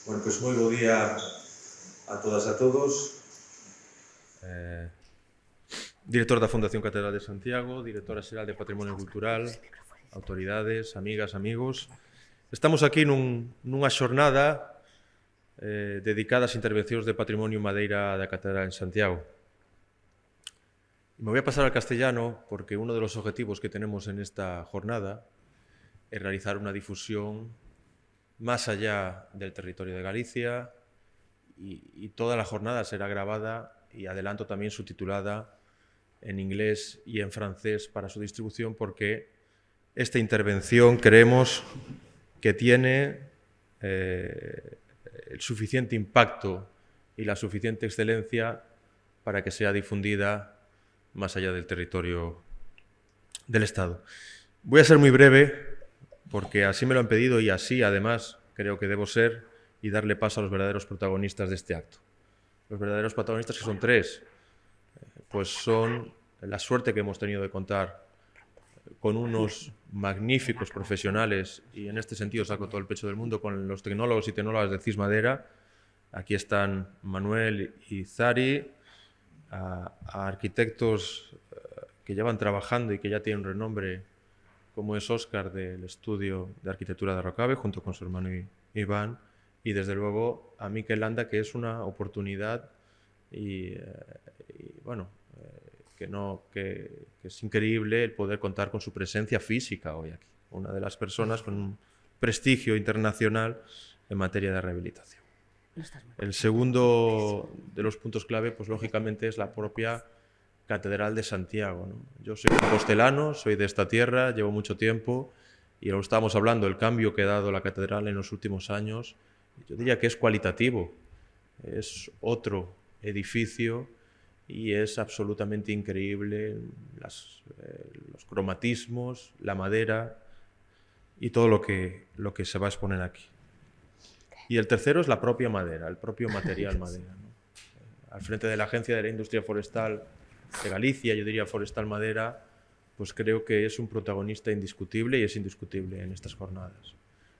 Bueno, pois moi bo día a todas e a todos. Director da Fundación Catedral de Santiago, Directora Xeral de Patrimonio Cultural, autoridades, amigas, amigos. Estamos aquí nunha xornada dedicada ás intervencións de Patrimonio Madeira da Catedral en Santiago. Me voy a pasar al castellano porque uno de los objetivos que tenemos en esta jornada es realizar una difusión más allá del territorio de Galicia y toda la jornada será grabada y adelanto también subtitulada en inglés y en francés para su distribución porque esta intervención creemos que tiene el suficiente impacto y la suficiente excelencia para que sea difundida más allá del territorio del Estado. Voy a ser muy breve porque así me lo han pedido y así además creo que debo ser y darle paso a los verdaderos protagonistas de este acto. Los verdaderos protagonistas, que son tres, pues son la suerte que hemos tenido de contar con unos magníficos profesionales, y en este sentido saco todo el pecho del mundo, con los tecnólogos y tecnólogas de CIS Madera. Aquí están Manuel y Zari, a arquitectos que llevan trabajando y que ya tienen renombre, como es Óscar del Estudio de Arquitectura de Rocabe, junto con su hermano Iván, y desde luego a Mikel Landa, que es una oportunidad bueno, que es increíble el poder contar con su presencia física hoy aquí. Una de las personas con un prestigio internacional en materia de rehabilitación. El segundo de los puntos clave, pues lógicamente, es la propia Catedral de Santiago, ¿no? Yo soy compostelano, soy de esta tierra, llevo mucho tiempo y lo estábamos hablando, el cambio que ha dado la catedral en los últimos años, yo diría que es cualitativo, es otro edificio y es absolutamente increíble los cromatismos, la madera y todo lo que se va a exponer aquí. Y el tercero es la propia madera, el propio material madera, ¿no? Al frente de la Agencia de la Industria Forestal de Galicia, yo diría Forestal Madera, pues creo que es un protagonista indiscutible y es indiscutible en estas jornadas.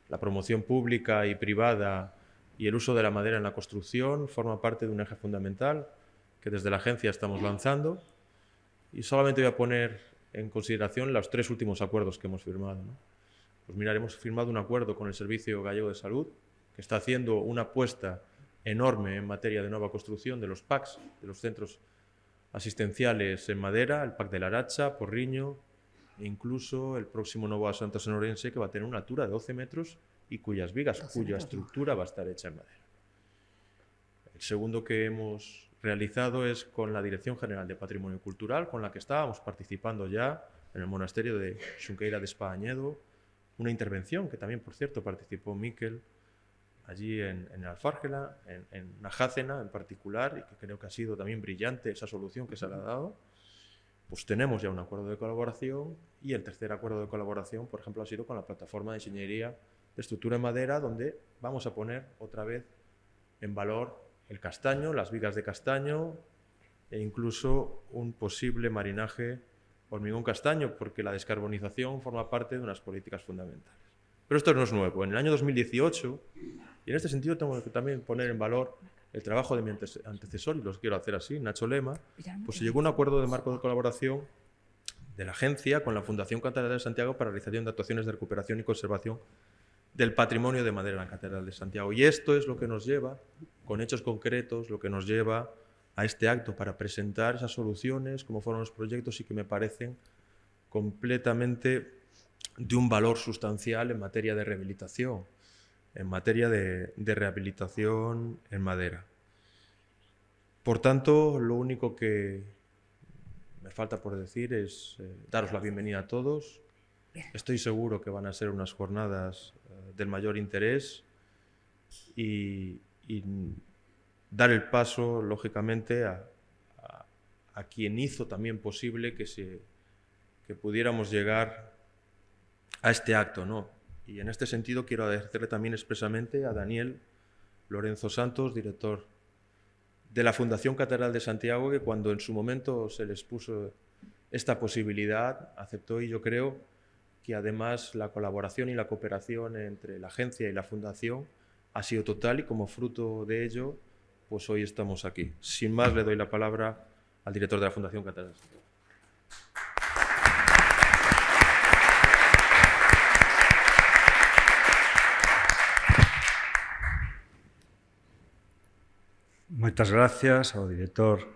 La promoción pública y privada y el uso de la madera en la construcción forma parte de un eje fundamental que desde la agencia estamos lanzando, y solamente voy a poner en consideración los tres últimos acuerdos que hemos firmado, ¿no? Pues mira, hemos firmado un acuerdo con el Servicio Gallego de Salud, que está haciendo una apuesta enorme en materia de nueva construcción de los PACs, de los centros asistenciales en madera, el PAC de la Aracha, Porriño, e incluso el próximo Novo Santo Sonorense, que va a tener una altura de 12 metros y cuyas vigas, cuya estructura va a estar hecha en madera. El segundo que hemos realizado es con la Dirección General de Patrimonio Cultural, con la que estábamos participando ya en el monasterio de Xunqueira de Espadañedo, una intervención que también, por cierto, participó Mikel allí en Alfárgela, en Najácena en particular, y que creo que ha sido también brillante esa solución que se le ha dado. Pues tenemos ya un acuerdo de colaboración, y el tercer acuerdo de colaboración, por ejemplo, ha sido con la plataforma de ingeniería de estructura en madera, donde vamos a poner otra vez en valor el castaño, las vigas de castaño e incluso un posible marinaje hormigón castaño, porque la descarbonización forma parte de unas políticas fundamentales. Pero esto no es nuevo. En el año 2018, y en este sentido tengo que también poner en valor el trabajo de mi antecesor, y los quiero hacer así, Nacho Lema, pues se llegó a un acuerdo de marco de colaboración de la agencia con la Fundación Catedral de Santiago para la realización de actuaciones de recuperación y conservación del patrimonio de madera en la Catedral de Santiago. Y esto es lo que nos lleva, con hechos concretos, lo que nos lleva a este acto para presentar esas soluciones, como fueron los proyectos, y que me parecen completamente de un valor sustancial en materia de rehabilitación, en materia de rehabilitación en madera. Por tanto, lo único que me falta por decir es daros la bienvenida a todos. Estoy seguro que van a ser unas jornadas del mayor interés y dar el paso, lógicamente, a quien hizo también posible que pudiéramos llegar a este acto, ¿no? Y en este sentido quiero agradecerle también expresamente a Daniel Lorenzo Santos, director de la Fundación Catedral de Santiago, que cuando en su momento se les puso esta posibilidad aceptó, y yo creo que además la colaboración y la cooperación entre la agencia y la Fundación ha sido total y como fruto de ello, pues hoy estamos aquí. Sin más, le doy la palabra al director de la Fundación Catedral de Santiago. Moitas gracias ao director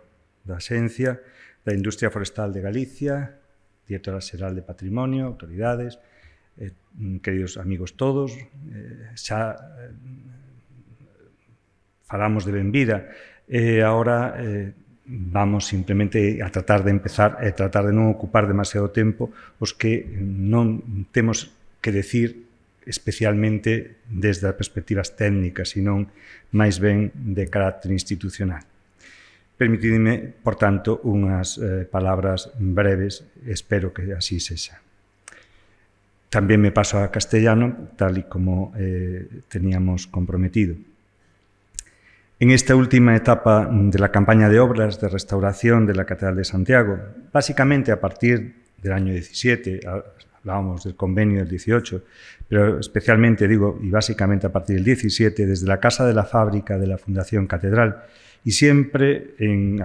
da Axencia da Industria Forestal de Galicia, directora xeral de Patrimonio, autoridades, queridos amigos todos, xa falamos de benvida e agora vamos simplemente a tratar de empezar e tratar de non ocupar demasiado tempo os que non temos que decir especialmente desde as perspectivas técnicas, senón máis ben de carácter institucional. Permitidme, por tanto, unhas palabras breves, espero que así sexa. Tamén me paso a castellano, tal y como teníamos comprometido. En esta última etapa de la campaña de obras de restauración de la Catedral de Santiago, básicamente a partir del año 17, hablábamos del convenio del 18, pero especialmente, digo, y básicamente a partir del 17, desde la Casa de la Fábrica de la Fundación Catedral, y siempre en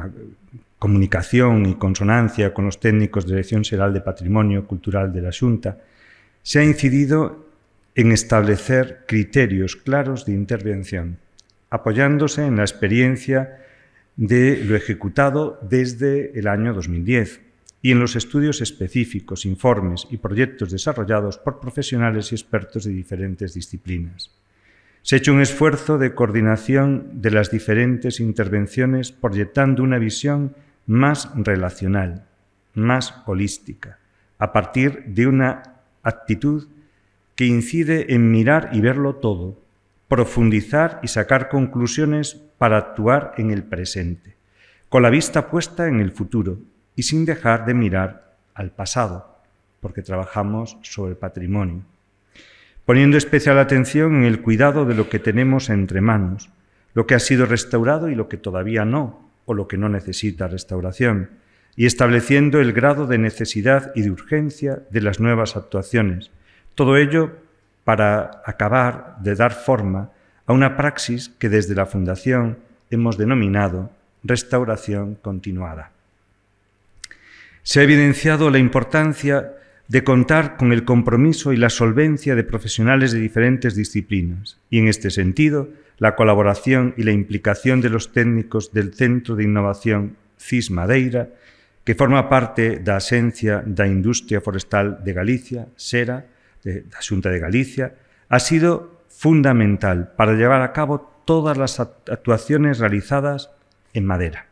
comunicación y consonancia con los técnicos de Dirección Xeral de Patrimonio Cultural de la Xunta, se ha incidido en establecer criterios claros de intervención, apoyándose en la experiencia de lo ejecutado desde el año 2010 y en los estudios específicos, informes y proyectos desarrollados por profesionales y expertos de diferentes disciplinas. Se ha hecho un esfuerzo de coordinación de las diferentes intervenciones proyectando una visión más relacional, más holística, a partir de una actitud que incide en mirar y verlo todo, profundizar y sacar conclusiones para actuar en el presente, con la vista puesta en el futuro y sin dejar de mirar al pasado, porque trabajamos sobre patrimonio, poniendo especial atención en el cuidado de lo que tenemos entre manos, lo que ha sido restaurado y lo que todavía no, o lo que no necesita restauración, y estableciendo el grado de necesidad y de urgencia de las nuevas actuaciones. Todo ello para acabar de dar forma a una praxis que desde la Fundación hemos denominado restauración continuada. Se ha evidenciado la importancia de contar con el compromiso y la solvencia de profesionales de diferentes disciplinas y, en este sentido, la colaboración y la implicación de los técnicos del Centro de Innovación CIS Madeira, que forma parte da Axencia da Industria Forestal de Galicia, SERA, da Xunta de Galicia, ha sido fundamental para llevar a cabo todas las actuaciones realizadas en madera,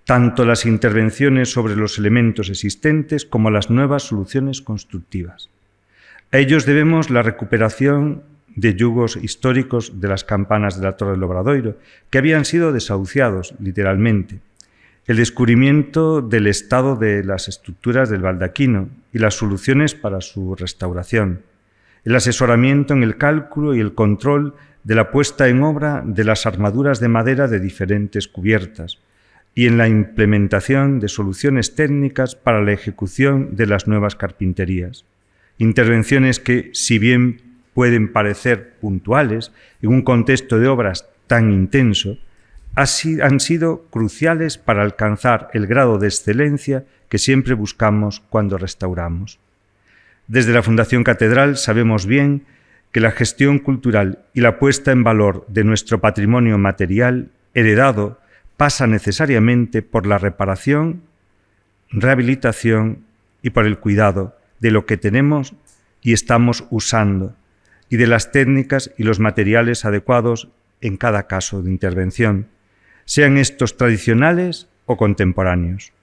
tanto las intervenciones sobre los elementos existentes como las nuevas soluciones constructivas. A ellos debemos la recuperación de yugos históricos de las campanas de la Torre del Obradoiro, que habían sido desahuciados, literalmente, el descubrimiento del estado de las estructuras del baldaquino y las soluciones para su restauración, el asesoramiento en el cálculo y el control de la puesta en obra de las armaduras de madera de diferentes cubiertas y en la implementación de soluciones técnicas para la ejecución de las nuevas carpinterías. Intervenciones que, si bien pueden parecer puntuales en un contexto de obras tan intenso, han sido cruciales para alcanzar el grado de excelencia que siempre buscamos cuando restauramos. Desde la Fundación Catedral sabemos bien que la gestión cultural y la puesta en valor de nuestro patrimonio material heredado pasa necesariamente por la reparación, rehabilitación y por el cuidado de lo que tenemos y estamos usando y de las técnicas y los materiales adecuados en cada caso de intervención, sean estos tradicionales o contemporáneos.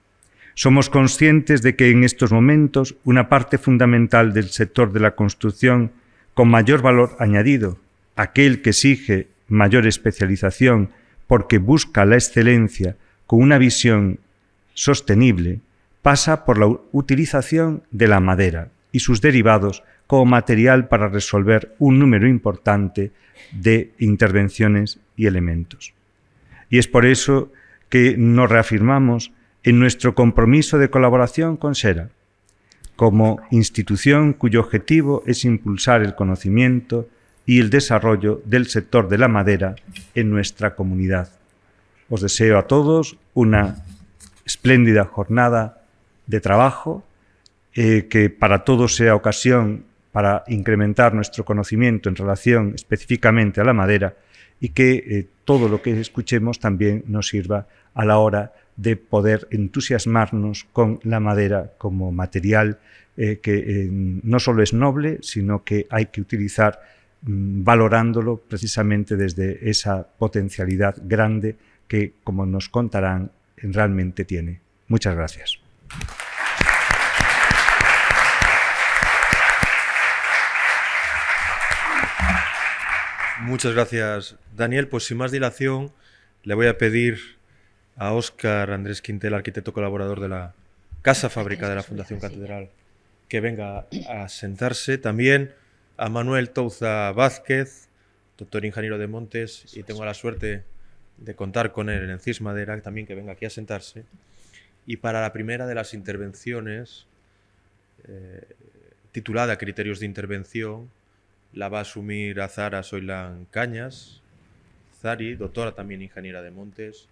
Somos conscientes de que en estos momentos una parte fundamental del sector de la construcción con mayor valor añadido, aquel que exige mayor especialización porque busca la excelencia con una visión sostenible, pasa por la utilización de la madera y sus derivados como material para resolver un número importante de intervenciones y elementos. Y es por eso que nos reafirmamos en nuestro compromiso de colaboración con SERA, como institución cuyo objetivo es impulsar el conocimiento, y el desarrollo del sector de la madera en nuestra comunidad. Os deseo a todos una espléndida jornada de trabajo, que para todos sea ocasión para incrementar nuestro conocimiento en relación específicamente a la madera y que todo lo que escuchemos también nos sirva a la hora de poder entusiasmarnos con la madera como material que no solo es noble, sino que hay que utilizar valorándolo precisamente desde esa potencialidad grande que, como nos contarán, realmente tiene. Muchas gracias. Muchas gracias, Daniel. Pues sin más dilación, le voy a pedir a Óscar Andrés Quintel, arquitecto colaborador de la Casa Fábrica de la Fundación Catedral, que venga a sentarse. También a Manuel Touza Vázquez, doctor ingeniero de montes, y tengo la suerte de contar con él en CIS Madera, también que venga aquí a sentarse. Y para la primera de las intervenciones, titulada Criterios de Intervención, la va a asumir a Zara Soilán Cañas, Zari, doctora también ingeniera de montes,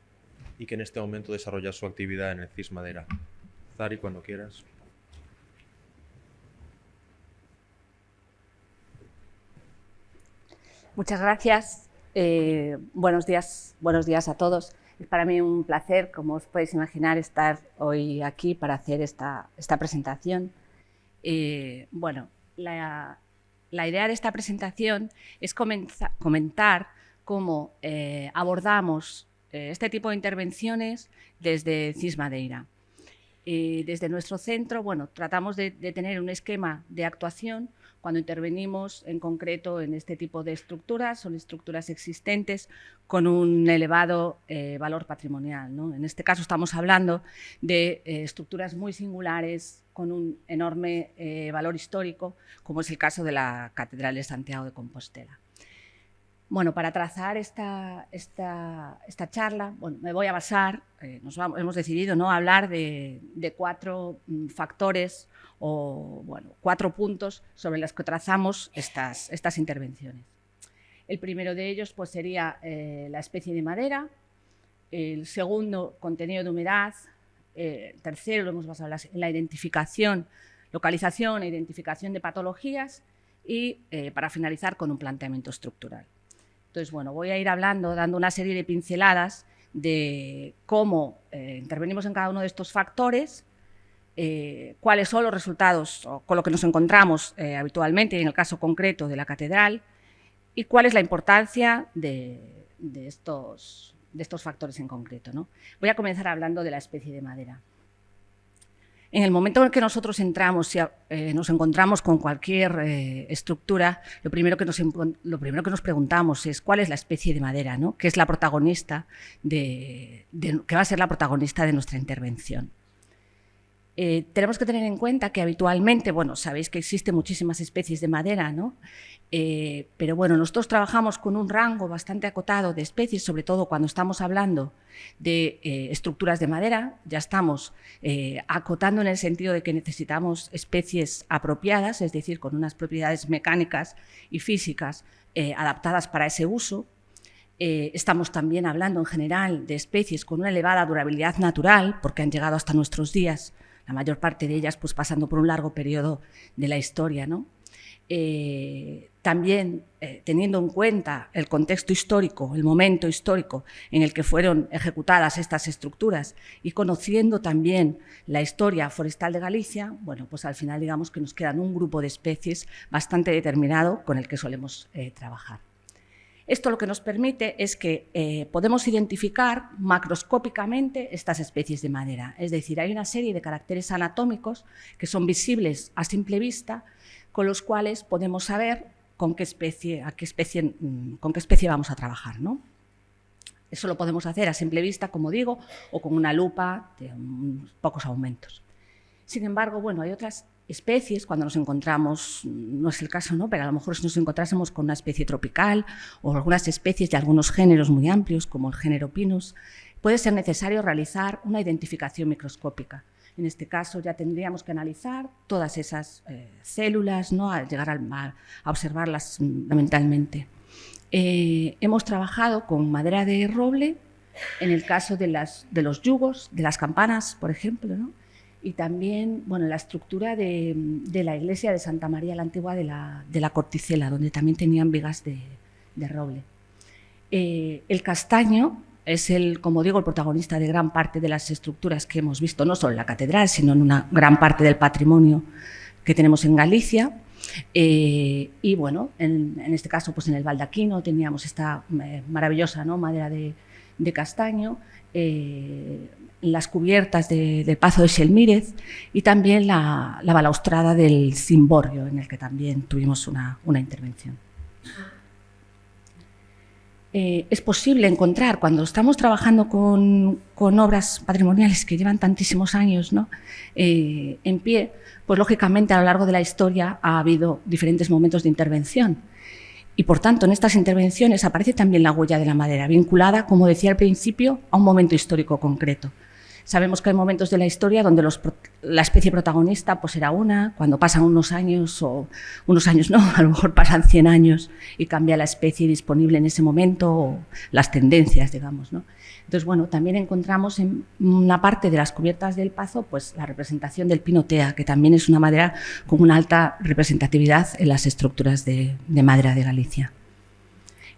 y que en este momento desarrolla su actividad en el CIS Madera. Zari, cuando quieras. Muchas gracias. Buenos días a todos. Es para mí un placer, como os podéis imaginar, estar hoy aquí para hacer esta presentación. La idea de esta presentación es comentar cómo abordamos este tipo de intervenciones desde CIS Madera. Desde nuestro centro, tratamos de tener un esquema de actuación cuando intervenimos en concreto en este tipo de estructuras. Son estructuras existentes con un elevado valor patrimonial, ¿no? En este caso estamos hablando de estructuras muy singulares con un enorme valor histórico, como es el caso de la Catedral de Santiago de Compostela. Para trazar esta charla, me voy a basar, hemos decidido, ¿no?, hablar de 4 factores o 4 puntos sobre los que trazamos estas intervenciones. El primero de ellos pues, sería la especie de madera, el segundo, contenido de humedad, el tercero lo hemos basado en la identificación, localización e identificación de patologías y para finalizar con un planteamiento estructural. Entonces, voy a ir dando una serie de pinceladas de cómo intervenimos en cada uno de estos factores, cuáles son los resultados con los que nos encontramos habitualmente, en el caso concreto de la catedral, y cuál es la importancia de estos factores en concreto, ¿no? Voy a comenzar hablando de la especie de madera. En el momento en el que nosotros entramos y nos encontramos con cualquier estructura, lo primero que nos preguntamos es cuál es la especie de madera, ¿no?, que es la protagonista que va a ser la protagonista de nuestra intervención. Tenemos que tener en cuenta que habitualmente, sabéis que existen muchísimas especies de madera, ¿no? Pero nosotros trabajamos con un rango bastante acotado de especies, sobre todo cuando estamos hablando de estructuras de madera. Ya estamos acotando en el sentido de que necesitamos especies apropiadas, es decir, con unas propiedades mecánicas y físicas adaptadas para ese uso. Estamos también hablando en general de especies con una elevada durabilidad natural, porque han llegado hasta nuestros días, la mayor parte de ellas pues, pasando por un largo periodo de la historia, ¿no? También teniendo en cuenta el contexto histórico, el momento histórico en el que fueron ejecutadas estas estructuras y conociendo también la historia forestal de Galicia, pues al final digamos que nos quedan un grupo de especies bastante determinado con el que solemos trabajar. Esto lo que nos permite es que podemos identificar macroscópicamente estas especies de madera. Es decir, hay una serie de caracteres anatómicos que son visibles a simple vista, con los cuales podemos saber con qué especie vamos a trabajar, ¿no? Eso lo podemos hacer a simple vista, como digo, o con una lupa de unos pocos aumentos. Sin embargo, hay otras especies, cuando nos encontramos, no es el caso, ¿no?, pero a lo mejor si nos encontrásemos con una especie tropical o algunas especies de algunos géneros muy amplios, como el género Pinus, puede ser necesario realizar una identificación microscópica. En este caso ya tendríamos que analizar todas esas células, ¿no? A llegar a observarlas fundamentalmente. Hemos trabajado con madera de roble en el caso de los yugos, de las campanas, por ejemplo, ¿no? Y también, bueno, la estructura de la iglesia de Santa María la Antigua de la Corticela, donde también tenían vigas de roble. El castaño es, como digo, el protagonista de gran parte de las estructuras que hemos visto, no solo en la catedral, sino en una gran parte del patrimonio que tenemos en Galicia. Y bueno, en este caso, pues en el baldaquino teníamos esta maravillosa, ¿no? Madera de castaño, las cubiertas del Pazo de Xelmírez y también la balaustrada del cimborrio, en el que también tuvimos una intervención. Es posible encontrar, cuando estamos trabajando con obras patrimoniales que llevan tantísimos años, ¿no? En pie, pues lógicamente a lo largo de la historia ha habido diferentes momentos de intervención. Y por tanto, en estas intervenciones aparece también la huella de la madera, vinculada, como decía al principio, a un momento histórico concreto. Sabemos que hay momentos de la historia donde la especie protagonista pues era una, cuando pasan unos años, o unos años no, a lo mejor pasan 100 años y cambia la especie disponible en ese momento, o las tendencias, digamos, ¿no? Entonces, bueno, también encontramos en una parte de las cubiertas del Pazo pues la representación del pino tea, que también es una madera con una alta representatividad en las estructuras de madera de Galicia.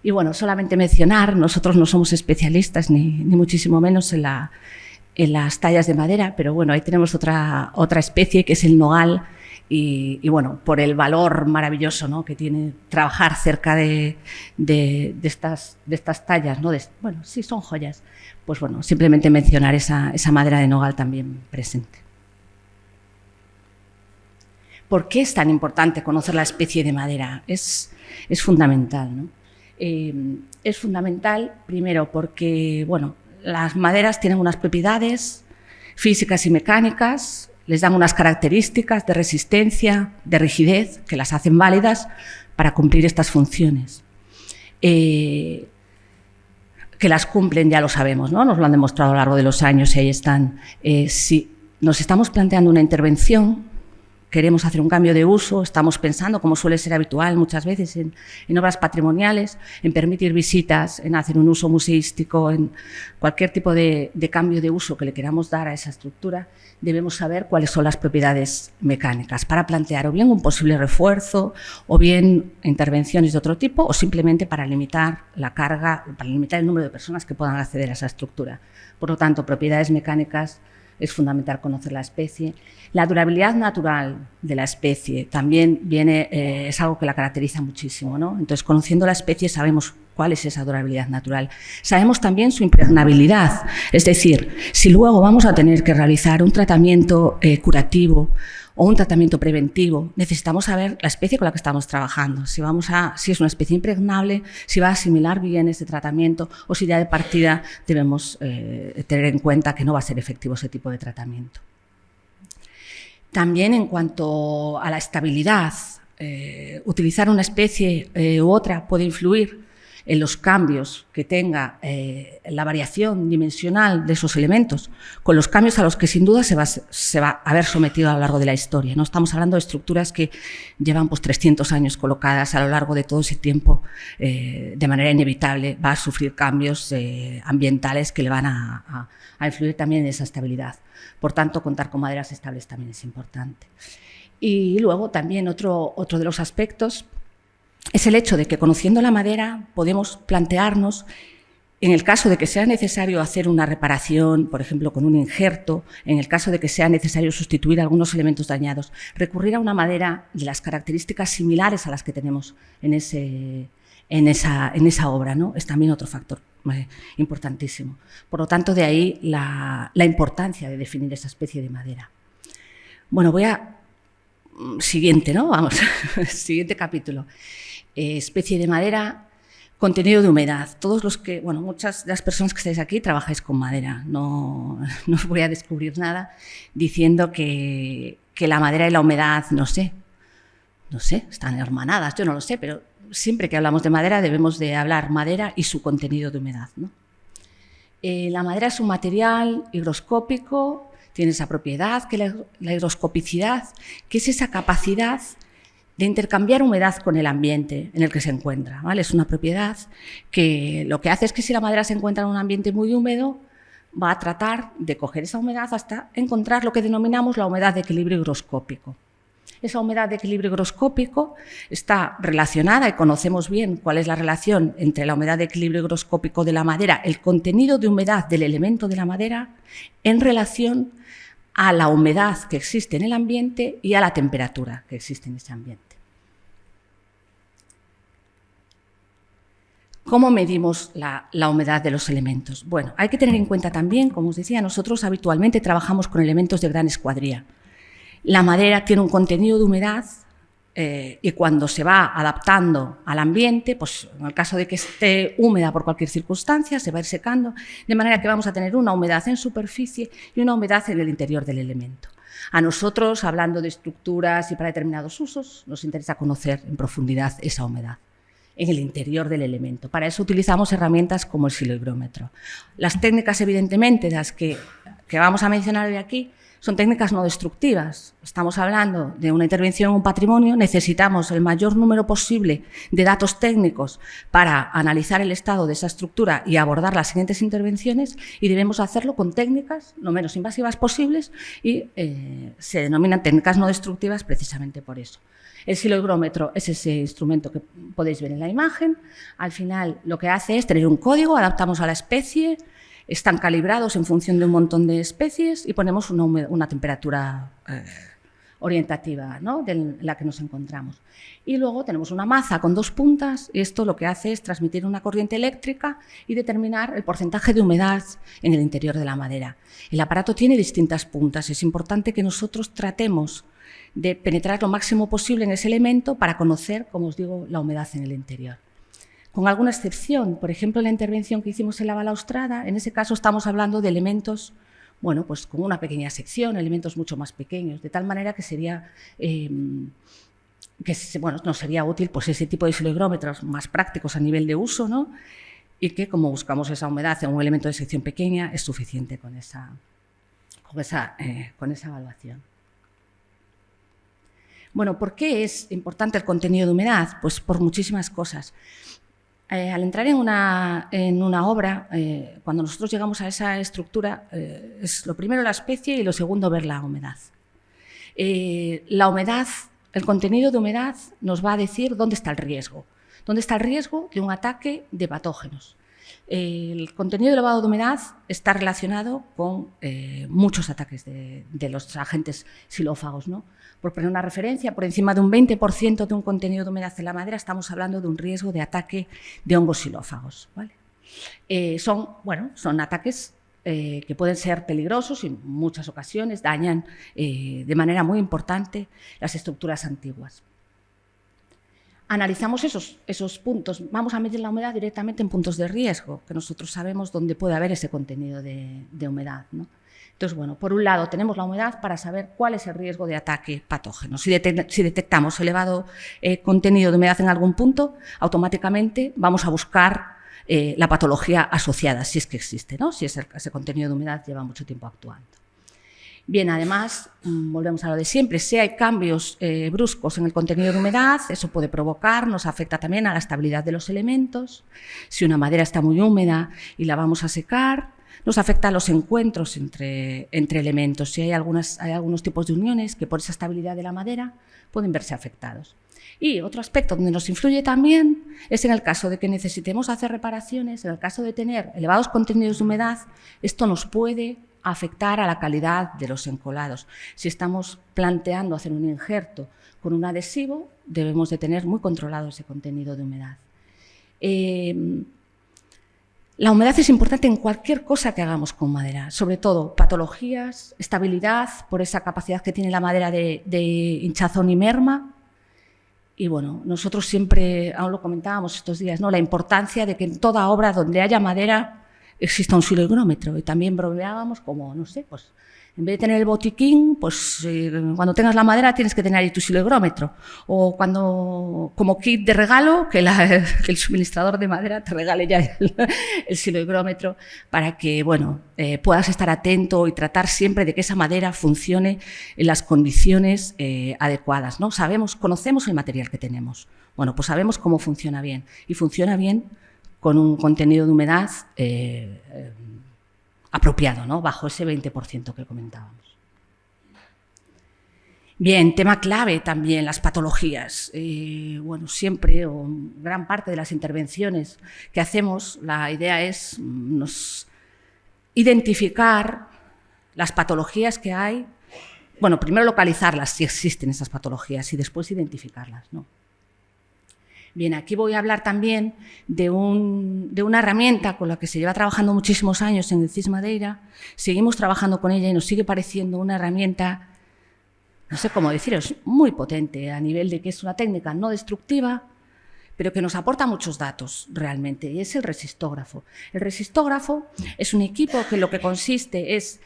Y bueno, solamente mencionar, nosotros no somos especialistas ni muchísimo menos en las tallas de madera, pero bueno, ahí tenemos otra especie que es el nogal y bueno, por el valor maravilloso, ¿no? Que tiene trabajar cerca de estas tallas, ¿no? Bueno, sí, son joyas. Pues bueno, simplemente mencionar esa madera de nogal también presente. ¿Por qué es tan importante conocer la especie de madera? Es fundamental, ¿no? Es fundamental, primero, porque, bueno, las maderas tienen unas propiedades físicas y mecánicas, les dan unas características de resistencia, de rigidez, que las hacen válidas para cumplir estas funciones. Que las cumplen ya lo sabemos, ¿no? Nos lo han demostrado a lo largo de los años y ahí están. Si nos estamos planteando una intervención, queremos hacer un cambio de uso, estamos pensando, como suele ser habitual muchas veces en obras patrimoniales, en permitir visitas, en hacer un uso museístico, en cualquier tipo de cambio de uso que le queramos dar a esa estructura, debemos saber cuáles son las propiedades mecánicas para plantear o bien un posible refuerzo o bien intervenciones de otro tipo o simplemente para limitar la carga, para limitar el número de personas que puedan acceder a esa estructura. Por lo tanto, propiedades mecánicas, es fundamental conocer la especie. La durabilidad natural de la especie también es algo que la caracteriza muchísimo, ¿no? Entonces, conociendo la especie sabemos cuál es esa durabilidad natural. Sabemos también su impregnabilidad, es decir, si luego vamos a tener que realizar un tratamiento curativo o un tratamiento preventivo, necesitamos saber la especie con la que estamos trabajando, si es una especie impregnable, si va a asimilar bien ese tratamiento o si ya de partida debemos tener en cuenta que no va a ser efectivo ese tipo de tratamiento. También en cuanto a la estabilidad, utilizar una especie u otra puede influir en los cambios que tenga la variación dimensional de esos elementos, con los cambios a los que sin duda se va a haber sometido a lo largo de la historia, ¿no? Estamos hablando de estructuras que llevan pues, 300 años colocadas a lo largo de todo ese tiempo, de manera inevitable va a sufrir cambios ambientales que le van a influir también en esa estabilidad. Por tanto, contar con maderas estables también es importante. Y luego también otro de los aspectos es el hecho de que conociendo la madera podemos plantearnos, en el caso de que sea necesario hacer una reparación, por ejemplo, con un injerto, en el caso de que sea necesario sustituir algunos elementos dañados, recurrir a una madera de las características similares a las que tenemos en esa obra, ¿no? Es también otro factor importantísimo. Por lo tanto, de ahí la importancia de definir esa especie de madera. Bueno, siguiente, ¿no? Vamos, siguiente capítulo. Especie de madera, contenido de humedad. Muchas de las personas que estáis aquí trabajáis con madera. No os voy a descubrir nada diciendo que la madera y la humedad, no sé, están hermanadas, yo no lo sé, pero siempre que hablamos de madera debemos de hablar madera y su contenido de humedad, ¿no? La madera es un material higroscópico, tiene esa propiedad, que la higroscopicidad, que es esa capacidad de intercambiar humedad con el ambiente en el que se encuentra, ¿vale? Es una propiedad que lo que hace es que si la madera se encuentra en un ambiente muy húmedo, va a tratar de coger esa humedad hasta encontrar lo que denominamos la humedad de equilibrio higroscópico. Esa humedad de equilibrio higroscópico está relacionada, y conocemos bien cuál es la relación entre la humedad de equilibrio higroscópico de la madera, el contenido de humedad del elemento de la madera, en relación a la humedad que existe en el ambiente y a la temperatura que existe en ese ambiente. ¿Cómo medimos la humedad de los elementos? Bueno, hay que tener en cuenta también, como os decía, nosotros habitualmente trabajamos con elementos de gran escuadría. La madera tiene un contenido de humedad y cuando se va adaptando al ambiente, pues en el caso de que esté húmeda por cualquier circunstancia, se va a ir secando, de manera que vamos a tener una humedad en superficie y una humedad en el interior del elemento. A nosotros, hablando de estructuras y para determinados usos, nos interesa conocer en profundidad esa humedad en el interior del elemento. Para eso utilizamos herramientas como el silohigrómetro. Las técnicas, evidentemente, las que vamos a mencionar hoy aquí, son técnicas no destructivas. Estamos hablando de una intervención en un patrimonio, necesitamos el mayor número posible de datos técnicos para analizar el estado de esa estructura y abordar las siguientes intervenciones, y debemos hacerlo con técnicas lo menos invasivas posibles y se denominan técnicas no destructivas precisamente por eso. El silohigrómetro es ese instrumento que podéis ver en la imagen. Al final lo que hace es tener un código, adaptamos a la especie, están calibrados en función de un montón de especies y ponemos una temperatura orientativa, ¿no?, de la que nos encontramos. Y luego tenemos una maza con 2 puntas y esto lo que hace es transmitir una corriente eléctrica y determinar el porcentaje de humedad en el interior de la madera. El aparato tiene distintas puntas. Es importante que nosotros tratemos de penetrar lo máximo posible en ese elemento para conocer, como os digo, la humedad en el interior. Con alguna excepción, por ejemplo, en la intervención que hicimos en la balaustrada, en ese caso estamos hablando de elementos, bueno, pues con una pequeña sección, elementos mucho más pequeños, de tal manera que sería, nos sería útil pues ese tipo de silohigrómetros más prácticos a nivel de uso, ¿no? Y que, como buscamos esa humedad en un elemento de sección pequeña, es suficiente con esa evaluación. Bueno, ¿por qué es importante el contenido de humedad? Pues por muchísimas cosas. Al entrar en una obra, cuando nosotros llegamos a esa estructura, es lo primero la especie y lo segundo ver la humedad. La humedad, el contenido de humedad nos va a decir dónde está el riesgo. ¿Dónde está el riesgo de un ataque de patógenos? El contenido elevado de humedad está relacionado con muchos ataques de los agentes xilófagos, ¿no? Por poner una referencia, por encima de un 20% de un contenido de humedad en la madera estamos hablando de un riesgo de ataque de hongos xilófagos, ¿vale? Son ataques que pueden ser peligrosos y en muchas ocasiones dañan de manera muy importante las estructuras antiguas. Analizamos esos puntos, vamos a medir la humedad directamente en puntos de riesgo, que nosotros sabemos dónde puede haber ese contenido de humedad, ¿no? Entonces, bueno, por un lado tenemos la humedad para saber cuál es el riesgo de ataque patógeno. Si detectamos elevado contenido de humedad en algún punto, automáticamente vamos a buscar la patología asociada, si es que existe, ¿no? Si ese contenido de humedad lleva mucho tiempo actuando. Bien, además, volvemos a lo de siempre, si hay cambios bruscos en el contenido de humedad, eso puede provocar, nos afecta también a la estabilidad de los elementos. Si una madera está muy húmeda y la vamos a secar, nos afecta a los encuentros entre elementos. Si hay algunos tipos de uniones que por esa estabilidad de la madera pueden verse afectados. Y otro aspecto donde nos influye también es en el caso de que necesitemos hacer reparaciones, en el caso de tener elevados contenidos de humedad, esto nos puede afectar a la calidad de los encolados. Si estamos planteando hacer un injerto con un adhesivo, debemos de tener muy controlado ese contenido de humedad. La humedad es importante en cualquier cosa que hagamos con madera, sobre todo patologías, estabilidad, por esa capacidad que tiene la madera de hinchazón y merma. Y bueno, nosotros siempre, aún lo comentábamos estos días, ¿no?, la importancia de que en toda obra donde haya madera exista un silohigrómetro. Y también bromeábamos como, no sé, pues en vez de tener el botiquín, pues cuando tengas la madera tienes que tener ahí tu silohigrómetro. O cuando, como kit de regalo, que el suministrador de madera te regale ya el silohigrómetro para que, bueno, puedas estar atento y tratar siempre de que esa madera funcione en las condiciones adecuadas, ¿no? Conocemos el material que tenemos. Bueno, pues sabemos cómo funciona bien. Y funciona bien con un contenido de humedad apropiado, ¿no? Bajo ese 20% que comentábamos. Bien, tema clave también, las patologías. Bueno, siempre o gran parte de las intervenciones que hacemos, la idea es identificar las patologías que hay. Bueno, primero localizarlas, si existen esas patologías, y después identificarlas, ¿no? Bien, aquí voy a hablar también de una herramienta con la que se lleva trabajando muchísimos años en el CIS Madeira. Seguimos trabajando con ella y nos sigue pareciendo una herramienta, no sé cómo deciros, muy potente a nivel de que es una técnica no destructiva, pero que nos aporta muchos datos realmente, y es el resistógrafo. El resistógrafo es un equipo que lo que consiste es,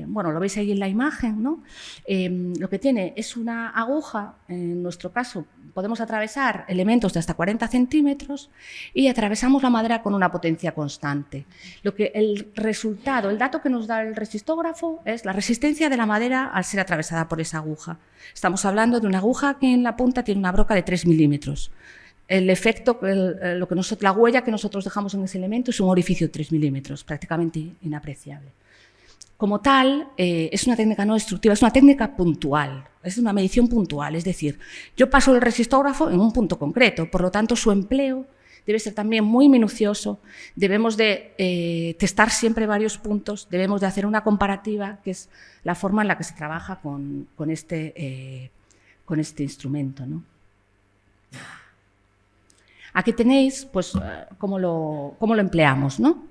bueno, lo veis ahí en la imagen, ¿no? Lo que tiene es una aguja, en nuestro caso podemos atravesar elementos de hasta 40 centímetros y atravesamos la madera con una potencia constante. El resultado, el dato que nos da el resistógrafo es la resistencia de la madera al ser atravesada por esa aguja. Estamos hablando de una aguja que en la punta tiene una broca de 3 milímetros. El efecto, la huella que nosotros dejamos en ese elemento es un orificio de 3 milímetros, prácticamente inapreciable. Como tal, es una técnica no destructiva, es una técnica puntual, es una medición puntual, es decir, yo paso el resistógrafo en un punto concreto, por lo tanto su empleo debe ser también muy minucioso, debemos de testar siempre varios puntos, debemos de hacer una comparativa, que es la forma en la que se trabaja con este instrumento, ¿no? Aquí tenéis, pues, cómo lo empleamos, ¿no?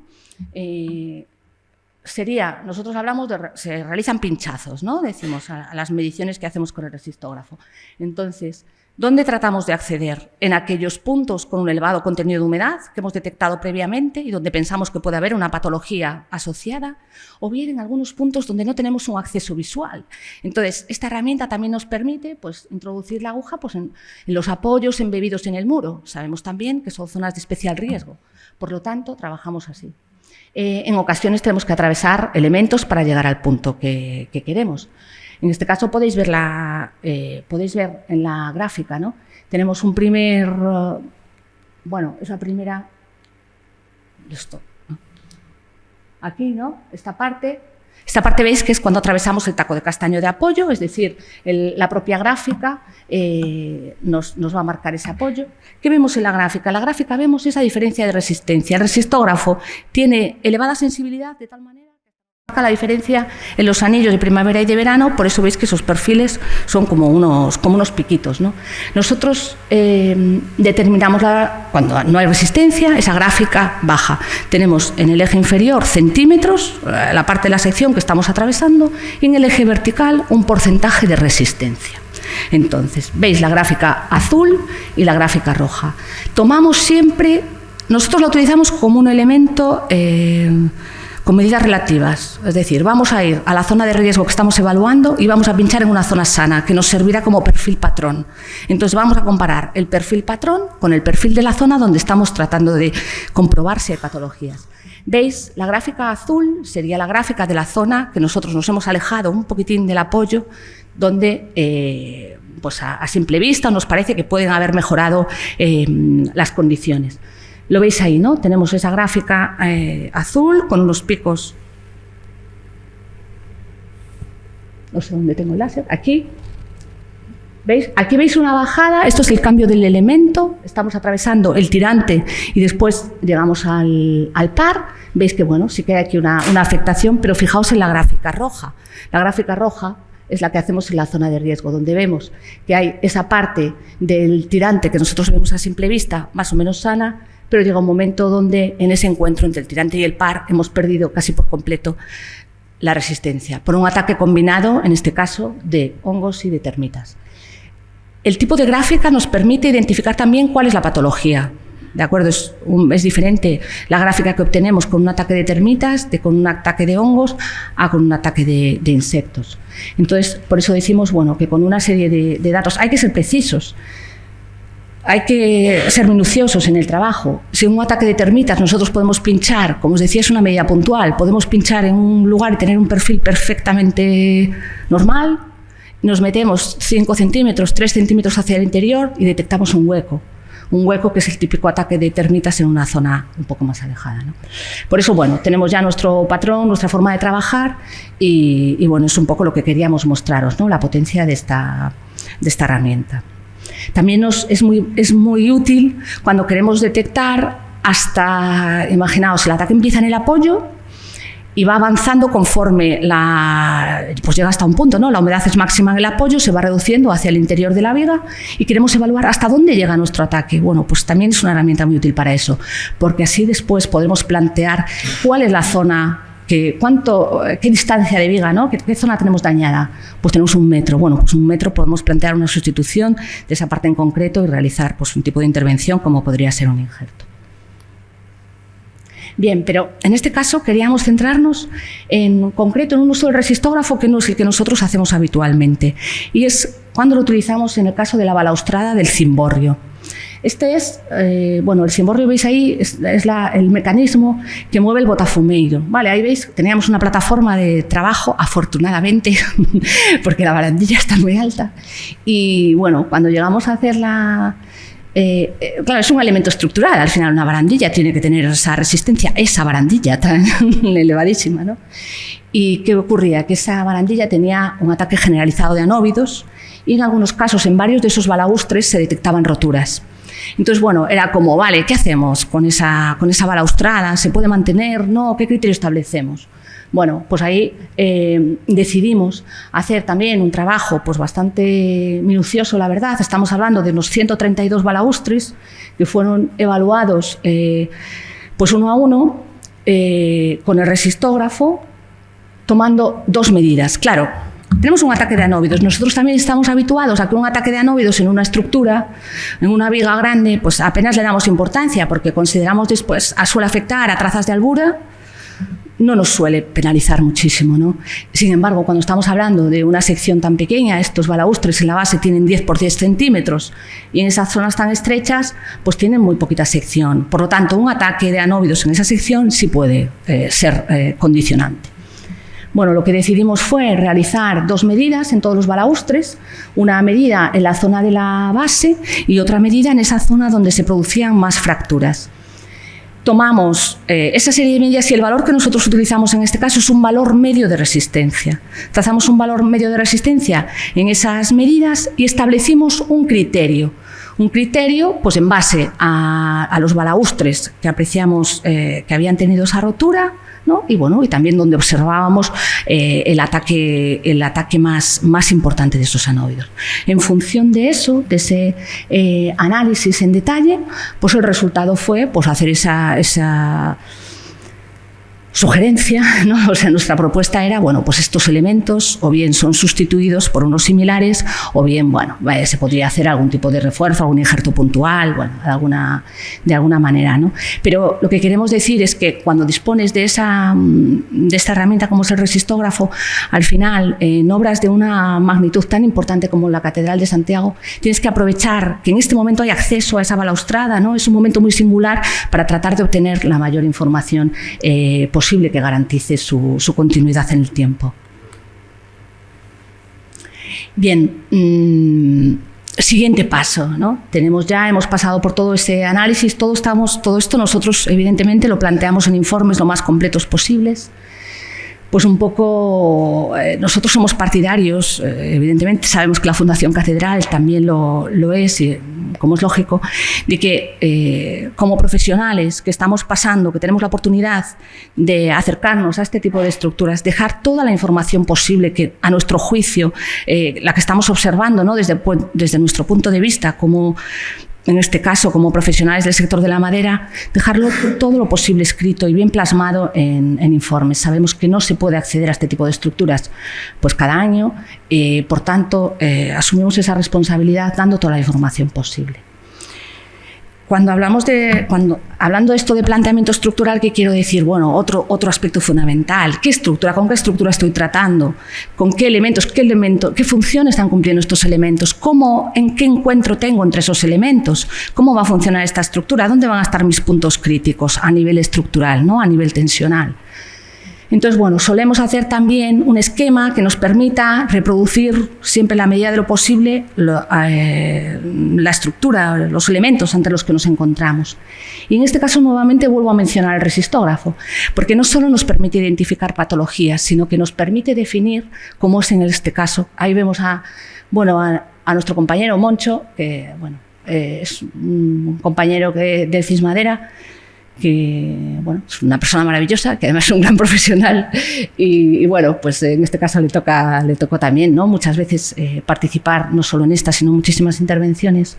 Nosotros hablamos se realizan pinchazos, ¿no? Decimos a las mediciones que hacemos con el resistógrafo. Entonces, ¿dónde tratamos de acceder? En aquellos puntos con un elevado contenido de humedad que hemos detectado previamente y donde pensamos que puede haber una patología asociada, o bien en algunos puntos donde no tenemos un acceso visual. Entonces, esta herramienta también nos permite, pues, introducir la aguja, pues, en los apoyos embebidos en el muro. Sabemos también que son zonas de especial riesgo. Por lo tanto, trabajamos así. En ocasiones tenemos que atravesar elementos para llegar al punto que queremos. En este caso podéis ver en la gráfica, ¿no? Tenemos un primer, bueno, esa primera, esto, ¿no? Aquí, ¿no? Esta parte veis que es cuando atravesamos el taco de castaño de apoyo, es decir, la propia gráfica nos va a marcar ese apoyo. ¿Qué vemos en la gráfica? En la gráfica vemos esa diferencia de resistencia. El resistógrafo tiene elevada sensibilidad de tal manera que marca la diferencia en los anillos de primavera y de verano, por eso veis que esos perfiles son como unos piquitos, ¿no? Nosotros determinamos cuando no hay resistencia, esa gráfica baja. Tenemos en el eje inferior centímetros, la parte de la sección que estamos atravesando, y en el eje vertical un porcentaje de resistencia. Entonces, veis la gráfica azul y la gráfica roja. Nosotros la utilizamos como un elemento con medidas relativas, es decir, vamos a ir a la zona de riesgo que estamos evaluando y vamos a pinchar en una zona sana, que nos servirá como perfil patrón. Entonces vamos a comparar el perfil patrón con el perfil de la zona donde estamos tratando de comprobar si hay patologías. ¿Veis? La gráfica azul sería la gráfica de la zona que nosotros nos hemos alejado un poquitín del apoyo, donde pues a simple vista nos parece que pueden haber mejorado las condiciones. Lo veis ahí, ¿no? Tenemos esa gráfica azul con unos picos. No sé dónde tengo el láser. Aquí. ¿Veis? Aquí veis una bajada. Esto es el cambio del elemento. Estamos atravesando el tirante y después llegamos al par. Veis que, bueno, sí que hay aquí una afectación, pero fijaos en la gráfica roja. La gráfica roja es la que hacemos en la zona de riesgo, donde vemos que hay esa parte del tirante que nosotros vemos a simple vista más o menos sana, pero llega un momento donde en ese encuentro entre el tirante y el par hemos perdido casi por completo la resistencia, por un ataque combinado, en este caso, de hongos y de termitas. El tipo de gráfica nos permite identificar también cuál es la patología. ¿de acuerdo? Es diferente la gráfica que obtenemos con un ataque de termitas, con un ataque de hongos, a con un ataque de insectos. Entonces, por eso decimos, bueno, que con una serie de datos hay que ser precisos. Hay que ser minuciosos en el trabajo. Si en un ataque de termitas nosotros podemos pinchar, como os decía, es una medida puntual, podemos pinchar en un lugar y tener un perfil perfectamente normal, nos metemos 5 centímetros, 3 centímetros hacia el interior y detectamos un hueco que es el típico ataque de termitas en una zona un poco más alejada, ¿no? Por eso, bueno, tenemos ya nuestro patrón, nuestra forma de trabajar y bueno, es un poco lo que queríamos mostraros, ¿no? La potencia de esta herramienta. También es muy útil cuando queremos detectar hasta, imaginaos, el ataque empieza en el apoyo y va avanzando conforme pues llega hasta un punto, ¿no? La humedad es máxima en el apoyo, se va reduciendo hacia el interior de la viga y queremos evaluar hasta dónde llega nuestro ataque. Bueno, pues también es una herramienta muy útil para eso, porque así después podemos plantear cuál es la zona, qué distancia de viga, ¿no? ¿Qué zona tenemos dañada? Pues tenemos 1 metro. Bueno, pues 1 metro podemos plantear una sustitución de esa parte en concreto y realizar pues un tipo de intervención como podría ser un injerto. Bien, pero en este caso queríamos centrarnos en concreto en un uso del resistógrafo que no es el que nosotros hacemos habitualmente, y es cuando lo utilizamos en el caso de la balaustrada del cimborrio. Este es, bueno, el cimborrio, veis ahí, es el mecanismo que mueve el botafumeiro. Vale, ahí veis, teníamos una plataforma de trabajo, afortunadamente, porque la barandilla está muy alta. Y bueno, cuando llegamos a hacer claro, es un elemento estructural, al final una barandilla tiene que tener esa resistencia, esa barandilla tan elevadísima, ¿no? ¿Y qué ocurría? Que esa barandilla tenía un ataque generalizado de anóvidos y en algunos casos, en varios de esos balaustres, se detectaban roturas. Entonces, bueno, era como, vale, ¿qué hacemos con esa balaustrada? ¿Se puede mantener? ¿No? ¿Qué criterio establecemos? Bueno, pues ahí decidimos hacer también un trabajo pues bastante minucioso, la verdad. Estamos hablando de unos 132 balaustres que fueron evaluados pues uno a uno con el resistógrafo, tomando 2 medidas. Claro, tenemos un ataque de anóvidos. Nosotros también estamos habituados a que un ataque de anóvidos en una estructura, en una viga grande, pues apenas le damos importancia porque consideramos después suele afectar a trazas de albura, no nos suele penalizar muchísimo, ¿no? Sin embargo, cuando estamos hablando de una sección tan pequeña, estos balaustres en la base tienen 10 por 10 centímetros y en esas zonas tan estrechas pues tienen muy poquita sección. Por lo tanto, un ataque de anóvidos en esa sección sí puede ser condicionante. Bueno, lo que decidimos fue realizar 2 medidas en todos los balaustres, una medida en la zona de la base y otra medida en esa zona donde se producían más fracturas. Tomamos esa serie de medidas y el valor que nosotros utilizamos en este caso es un valor medio de resistencia. Trazamos un valor medio de resistencia en esas medidas y establecimos un criterio. Un criterio pues en base a los balaustres que apreciamos que habían tenido esa rotura, ¿no? Y bueno, y también donde observábamos el ataque más importante de esos anóvidos. En función de eso, de ese análisis en detalle, pues el resultado fue pues hacer esa sugerencia, ¿no? O sea, nuestra propuesta era, bueno, pues estos elementos o bien son sustituidos por unos similares o bien, bueno, se podría hacer algún tipo de refuerzo, algún injerto puntual, bueno, de alguna manera, ¿no? Pero lo que queremos decir es que cuando dispones de esta herramienta como es el resistógrafo, al final, en obras de una magnitud tan importante como la Catedral de Santiago, tienes que aprovechar que en este momento hay acceso a esa balaustrada, ¿no? Es un momento muy singular para tratar de obtener la mayor información posible que garantice su continuidad en el tiempo. Bien, siguiente paso, ¿no? Hemos pasado por todo ese análisis, todo esto nosotros evidentemente lo planteamos en informes lo más completos posibles. Pues un poco, nosotros somos partidarios, evidentemente sabemos que la Fundación Catedral también lo es, y como es lógico, de que como profesionales que estamos pasando, que tenemos la oportunidad de acercarnos a este tipo de estructuras, dejar toda la información posible que a nuestro juicio, la que estamos observando, ¿no? desde nuestro punto de vista como en este caso como profesionales del sector de la madera, dejarlo todo lo posible escrito y bien plasmado en informes. Sabemos que no se puede acceder a este tipo de estructuras pues cada año, por tanto asumimos esa responsabilidad dando toda la información posible. hablando esto de planteamiento estructural, ¿qué quiero decir? Bueno, otro aspecto fundamental. ¿Qué estructura? ¿Con qué estructura estoy tratando? ¿Con qué elementos? ¿Qué función están cumpliendo estos elementos? ¿En qué encuentro tengo entre esos elementos? ¿Cómo va a funcionar esta estructura? ¿Dónde van a estar mis puntos críticos a nivel estructural, ¿no? A nivel tensional? Entonces, bueno, solemos hacer también un esquema que nos permita reproducir siempre en la medida de lo posible la estructura, los elementos ante los que nos encontramos. Y en este caso, nuevamente, vuelvo a mencionar el resistógrafo, porque no solo nos permite identificar patologías, sino que nos permite definir cómo es en este caso. Ahí vemos a nuestro compañero Moncho, que es un compañero del Cismadera, que es una persona maravillosa, que además es un gran profesional y bueno, pues en este caso le tocó también, ¿no? Muchas veces participar no solo en esta, sino en muchísimas intervenciones.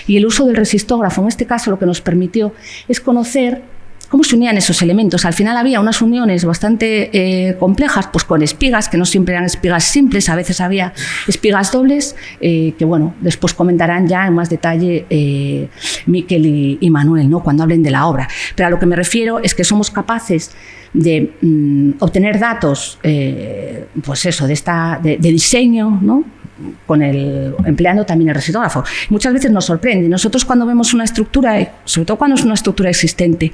Y el uso del resistógrafo, en este caso, lo que nos permitió es conocer cómo se unían esos elementos. Al final había unas uniones bastante complejas, pues con espigas, que no siempre eran espigas simples, a veces había espigas dobles, que bueno, después comentarán ya en más detalle Miquel y Manuel, ¿no? Cuando hablen de la obra. Pero a lo que me refiero es que somos capaces de obtener datos, pues eso, de diseño, ¿no? Empleando también el resistógrafo. Muchas veces nos sorprende. Nosotros cuando vemos una estructura, sobre todo cuando es una estructura existente,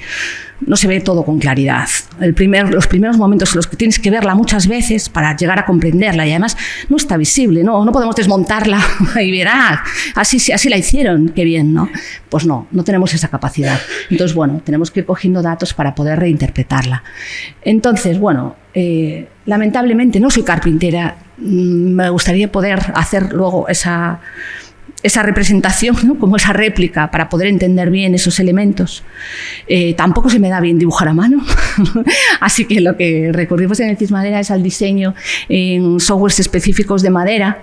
no se ve todo con claridad. Los primeros momentos en los que tienes que verla muchas veces para llegar a comprenderla, y además no está visible, no podemos desmontarla y ver, así la hicieron, qué bien, ¿no? Pues no tenemos esa capacidad. Entonces, bueno, tenemos que ir cogiendo datos para poder reinterpretarla. Entonces, bueno, lamentablemente no soy carpintera. Me gustaría poder hacer luego esa representación, ¿no? Como esa réplica para poder entender bien esos elementos. Tampoco se me da bien dibujar a mano, así que lo que recurrimos en el Cismadera es al diseño en softwares específicos de madera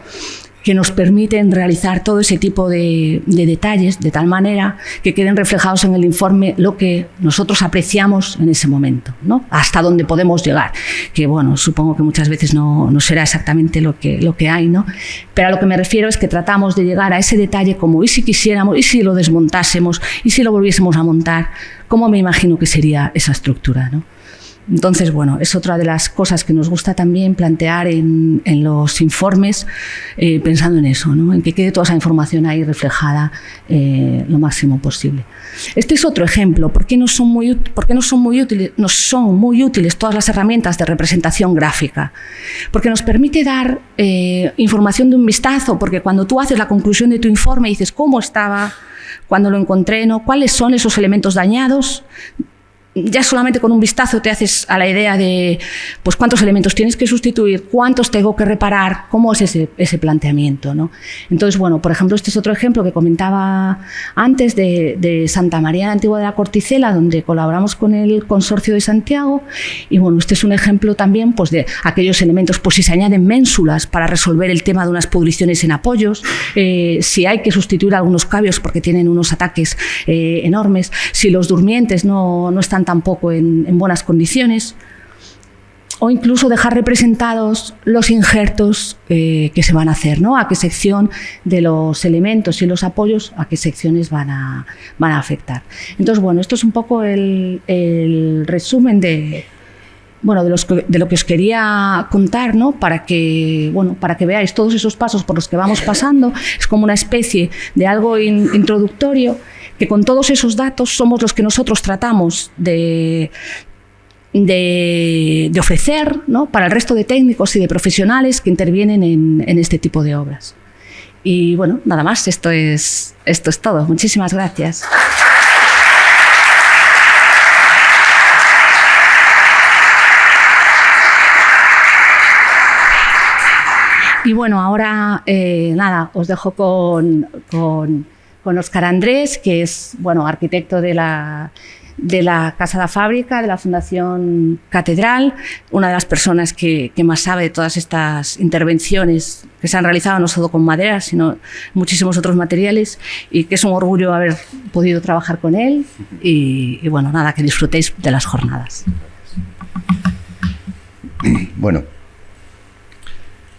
que nos permiten realizar todo ese tipo de detalles de tal manera que queden reflejados en el informe lo que nosotros apreciamos en ese momento, ¿no? Hasta donde podemos llegar, que bueno, supongo que muchas veces no será exactamente lo que hay, ¿no? Pero a lo que me refiero es que tratamos de llegar a ese detalle como y si quisiéramos, y si lo desmontásemos, y si lo volviésemos a montar, cómo me imagino que sería esa estructura, ¿no? Entonces, bueno, es otra de las cosas que nos gusta también plantear en los informes, pensando en eso, ¿no? En que quede toda esa información ahí reflejada lo máximo posible. Este es otro ejemplo. ¿Por qué no son muy útiles todas las herramientas de representación gráfica? Porque nos permite dar información de un vistazo, porque cuando tú haces la conclusión de tu informe y dices cómo estaba, cuando lo encontré, ¿no? ¿Cuáles son esos elementos dañados? Ya solamente con un vistazo te haces a la idea de pues cuántos elementos tienes que sustituir, cuántos tengo que reparar, cómo es ese planteamiento, ¿no? Entonces, bueno, por ejemplo, este es otro ejemplo que comentaba antes de Santa María Antigua de la Corticela, donde colaboramos con el Consorcio de Santiago, y bueno, este es un ejemplo también pues de aquellos elementos, pues si se añaden ménsulas para resolver el tema de unas pudriciones en apoyos, si hay que sustituir algunos cabios porque tienen unos ataques enormes, si los durmientes no están tampoco en buenas condiciones, o incluso dejar representados los injertos que se van a hacer, ¿no? A qué sección de los elementos y los apoyos, a qué secciones van a afectar. Entonces, bueno, esto es un poco el resumen de lo que os quería contar, ¿no? Para que veáis todos esos pasos por los que vamos pasando. Es como una especie de algo introductorio, que con todos esos datos somos los que nosotros tratamos de ofrecer, ¿no? Para el resto de técnicos y de profesionales que intervienen en este tipo de obras. Y bueno, nada más, esto es todo. Muchísimas gracias. Y bueno, ahora os dejo con Óscar Andrés, que es arquitecto de la Casa da Fábrica, de la Fundación Catedral, una de las personas que más sabe de todas estas intervenciones que se han realizado, no solo con madera, sino muchísimos otros materiales, y que es un orgullo haber podido trabajar con él. Y bueno, que disfrutéis de las jornadas. Bueno,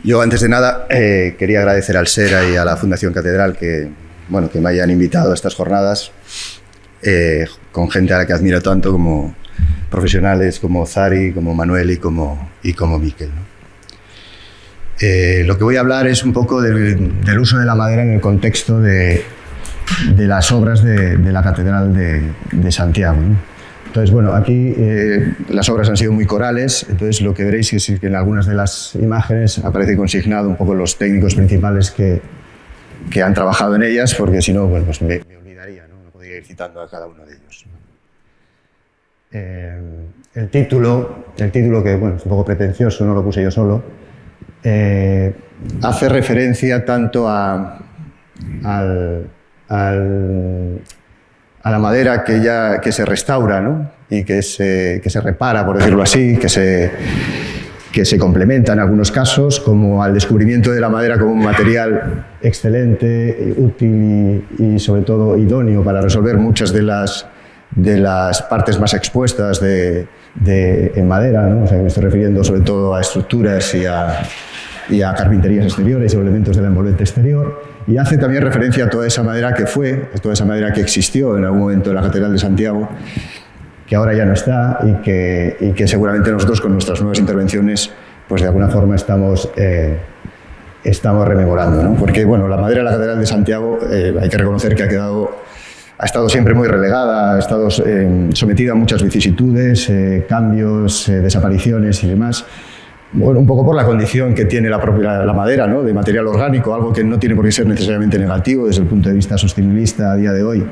yo antes de nada quería agradecer al SERA y a la Fundación Catedral que me hayan invitado a estas jornadas. con gente a la que admiro tanto, como profesionales como Zari, como Manuel y como Miquel, ¿no? Lo que voy a hablar es un poco del uso de la madera en el contexto de las obras de la Catedral de Santiago, ¿no? Entonces, bueno, aquí las obras han sido muy corales, entonces lo que veréis es que en algunas de las imágenes aparece consignado un poco los técnicos principales que han trabajado en ellas, porque si no, bueno, pues me olvidaría, ¿no? No podría ir citando a cada uno de ellos. El título, que bueno, es un poco pretencioso, no lo puse yo solo, hace referencia tanto a la madera que se restaura, ¿no? Y que se repara, por decirlo así, que se complementa en algunos casos, como al descubrimiento de la madera como un material excelente, útil y sobre todo idóneo para resolver muchas de las partes más expuestas en madera, ¿no? O sea, me estoy refiriendo sobre todo a estructuras y a carpinterías exteriores y elementos de la envolvente exterior, y hace también referencia a toda esa madera que existió en algún momento en la Catedral de Santiago, que ahora ya no está y que seguramente nosotros con nuestras nuevas intervenciones pues de alguna forma estamos rememorando, ¿no? Porque bueno, la madera de la Catedral de Santiago hay que reconocer que ha estado siempre muy relegada, ha estado sometida a muchas vicisitudes, cambios, desapariciones y demás. Bueno, un poco por la condición que tiene la madera, ¿no? De material orgánico, algo que no tiene por qué ser necesariamente negativo desde el punto de vista sostenibilista a día de hoy,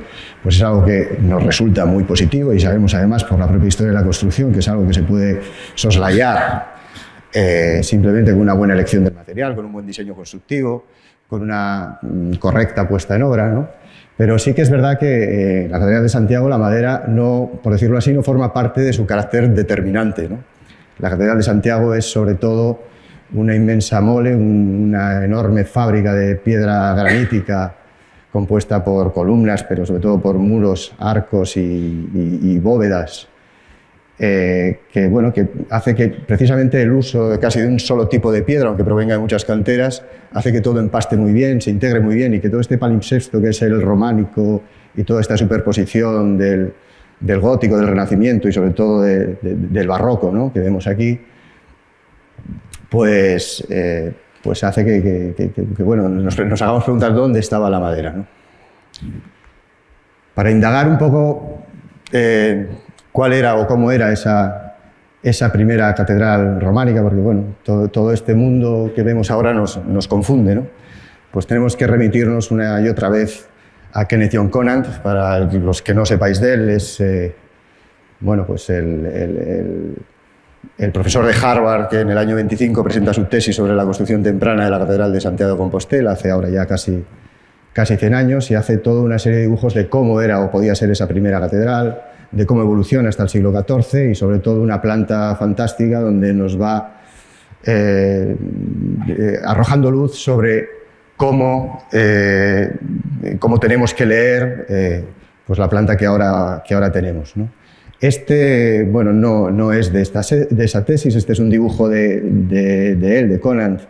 pues es algo que nos resulta muy positivo y sabemos además por la propia historia de la construcción que es algo que se puede soslayar simplemente con una buena elección del material, con un buen diseño constructivo, con una correcta puesta en obra, ¿no? Pero sí que es verdad que en la Catedral de Santiago la madera, no, por decirlo así, no forma parte de su carácter determinante, ¿no? La Catedral de Santiago es sobre todo una inmensa mole, una enorme fábrica de piedra granítica compuesta por columnas, pero sobre todo por muros, arcos y bóvedas, que hace que precisamente el uso casi de un solo tipo de piedra, aunque provenga de muchas canteras, hace que todo empaste muy bien, se integre muy bien y que todo este palimpsesto que es el románico y toda esta superposición del gótico, del renacimiento y sobre todo del barroco, ¿no? Que vemos aquí, pues hace que bueno, nos hagamos preguntar dónde estaba la madera, ¿no? Para indagar un poco cuál era o cómo era esa primera catedral románica, porque bueno, todo este mundo que vemos ahora nos confunde, ¿no? Pues tenemos que remitirnos una y otra vez a Kenneth John Conant. Para los que no sepáis de él, es bueno, pues el profesor de Harvard que en el año 25 presenta su tesis sobre la construcción temprana de la Catedral de Santiago de Compostela, hace ahora ya casi 100 años, y hace toda una serie de dibujos de cómo era o podía ser esa primera catedral, de cómo evoluciona hasta el siglo XIV y sobre todo una planta fantástica donde nos va arrojando luz sobre cómo tenemos que leer pues la planta que ahora tenemos, ¿no? Bueno, no es de esa tesis, este es un dibujo de él, de Conant,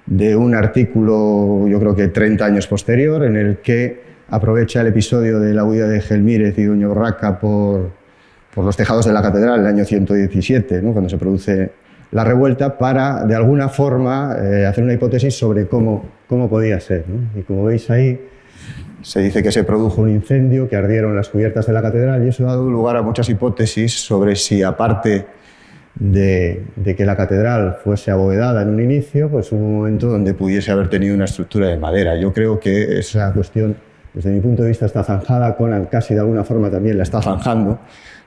de un artículo, yo creo que 30 años posterior, en el que aprovecha el episodio de la huida de Gelmírez y Doña Urraca por los tejados de la catedral en el año 117, ¿no? Cuando se produce la revuelta, para de alguna forma hacer una hipótesis sobre cómo podía ser, ¿no? Y como veis ahí, se dice que se produjo un incendio, que ardieron las cubiertas de la catedral, y eso ha dado lugar a muchas hipótesis sobre si, aparte de que la catedral fuese abovedada en un inicio, pues hubo un momento donde pudiese haber tenido una estructura de madera. Yo creo que esa cuestión, desde mi punto de vista, está zanjada. Conant casi de alguna forma también la está zanjando.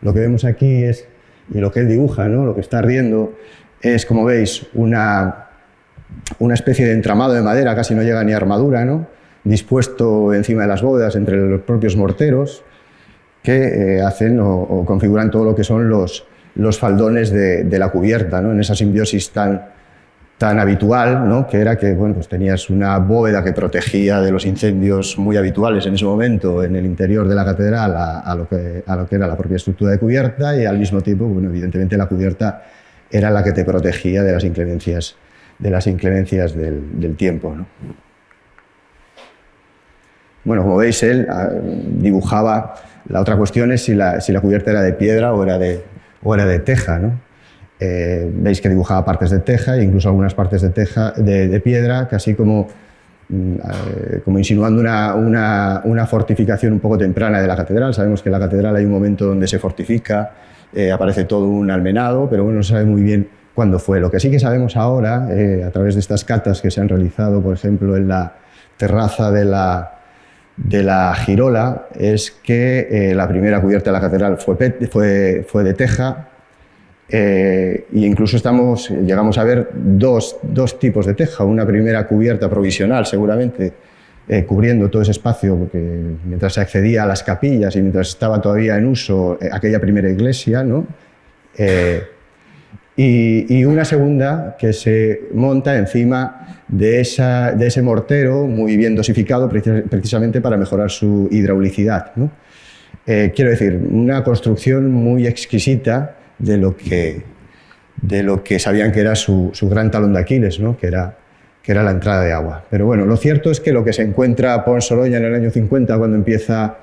Lo que vemos aquí es, y lo que él dibuja, ¿no? Lo que está ardiendo es, como veis, una especie de entramado de madera, casi no llega ni a armadura, ¿no? Dispuesto encima de las bóvedas entre los propios morteros que hacen o configuran todo lo que son los faldones de la cubierta, ¿no? En esa simbiosis tan habitual, ¿no? Que era que bueno, pues tenías una bóveda que protegía de los incendios muy habituales en ese momento en el interior de la catedral a lo que era la propia estructura de cubierta, y al mismo tiempo, bueno, evidentemente la cubierta era la que te protegía de las inclemencias del tiempo, ¿no? Bueno, como veis, él dibujaba La otra cuestión es si la cubierta era de piedra o era de teja, ¿no? Veis que dibujaba partes de teja e incluso algunas partes de piedra, casi como insinuando una fortificación un poco temprana de la catedral. Sabemos que en la catedral hay un momento donde se fortifica, aparece todo un almenado, pero bueno, no se sabe muy bien cuándo fue. Lo que sí que sabemos ahora, a través de estas catas que se han realizado, por ejemplo, en la terraza de la Girola, es que la primera cubierta de la catedral fue de teja, e incluso llegamos a ver dos tipos de teja. Una primera cubierta provisional, seguramente, cubriendo todo ese espacio, porque mientras se accedía a las capillas y mientras estaba todavía en uso aquella primera iglesia, ¿no? Y una segunda que se monta encima de ese mortero, muy bien dosificado precisamente para mejorar su hidraulicidad, ¿no? Quiero decir, una construcción muy exquisita de lo que sabían que era su gran talón de Aquiles, ¿no? que era la entrada de agua. Pero bueno, lo cierto es que lo que se encuentra Pons Sorolla en el año 50, cuando empieza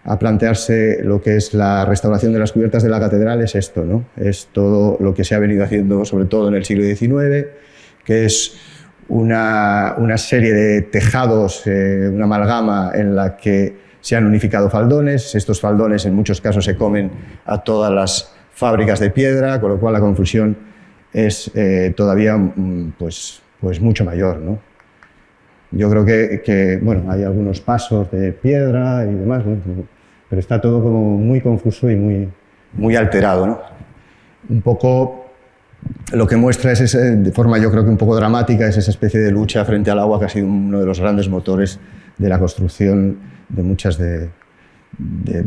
a plantearse lo que es la restauración de las cubiertas de la catedral, es esto, ¿no? Es todo lo que se ha venido haciendo, sobre todo en el siglo XIX, que es una serie de tejados, una amalgama en la que se han unificado faldones. Estos faldones en muchos casos se comen a todas las fábricas de piedra, con lo cual la confusión es todavía pues mucho mayor, ¿no? Yo creo que bueno, hay algunos pasos de piedra y demás, bueno, pero está todo como muy confuso y muy alterado, ¿no? Un poco lo que muestra es de forma yo creo que un poco dramática, es esa especie de lucha frente al agua que ha sido uno de los grandes motores de la construcción de muchas de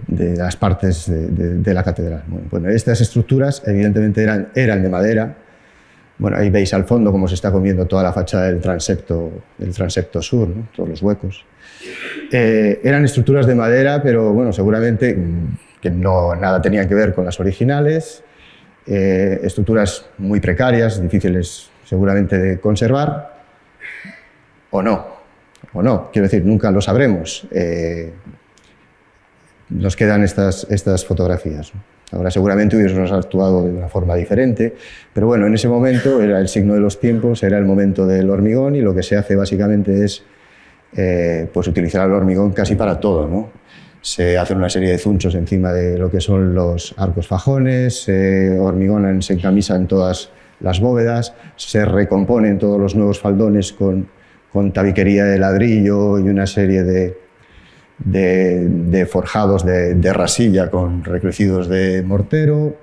las partes de la catedral. Bueno, estas estructuras evidentemente eran de madera. Bueno, ahí veis al fondo cómo se está comiendo toda la fachada del transepto sur, ¿no? Todos los huecos. Eran estructuras de madera, pero bueno, seguramente que nada tenían que ver con las originales. Estructuras muy precarias, difíciles seguramente de conservar, o no. Quiero decir, nunca lo sabremos. Nos quedan estas fotografías, ¿no? Ahora seguramente hubiésemos actuado de una forma diferente, pero bueno, en ese momento era el signo de los tiempos, era el momento del hormigón, y lo que se hace básicamente es pues utilizar el hormigón casi para todo, ¿no? Se hacen una serie de zunchos encima de lo que son los arcos fajones, se hormigonan, se encamisan todas las bóvedas, se recomponen todos los nuevos faldones con tabiquería de ladrillo y una serie de forjados de rasilla con recrecidos de mortero,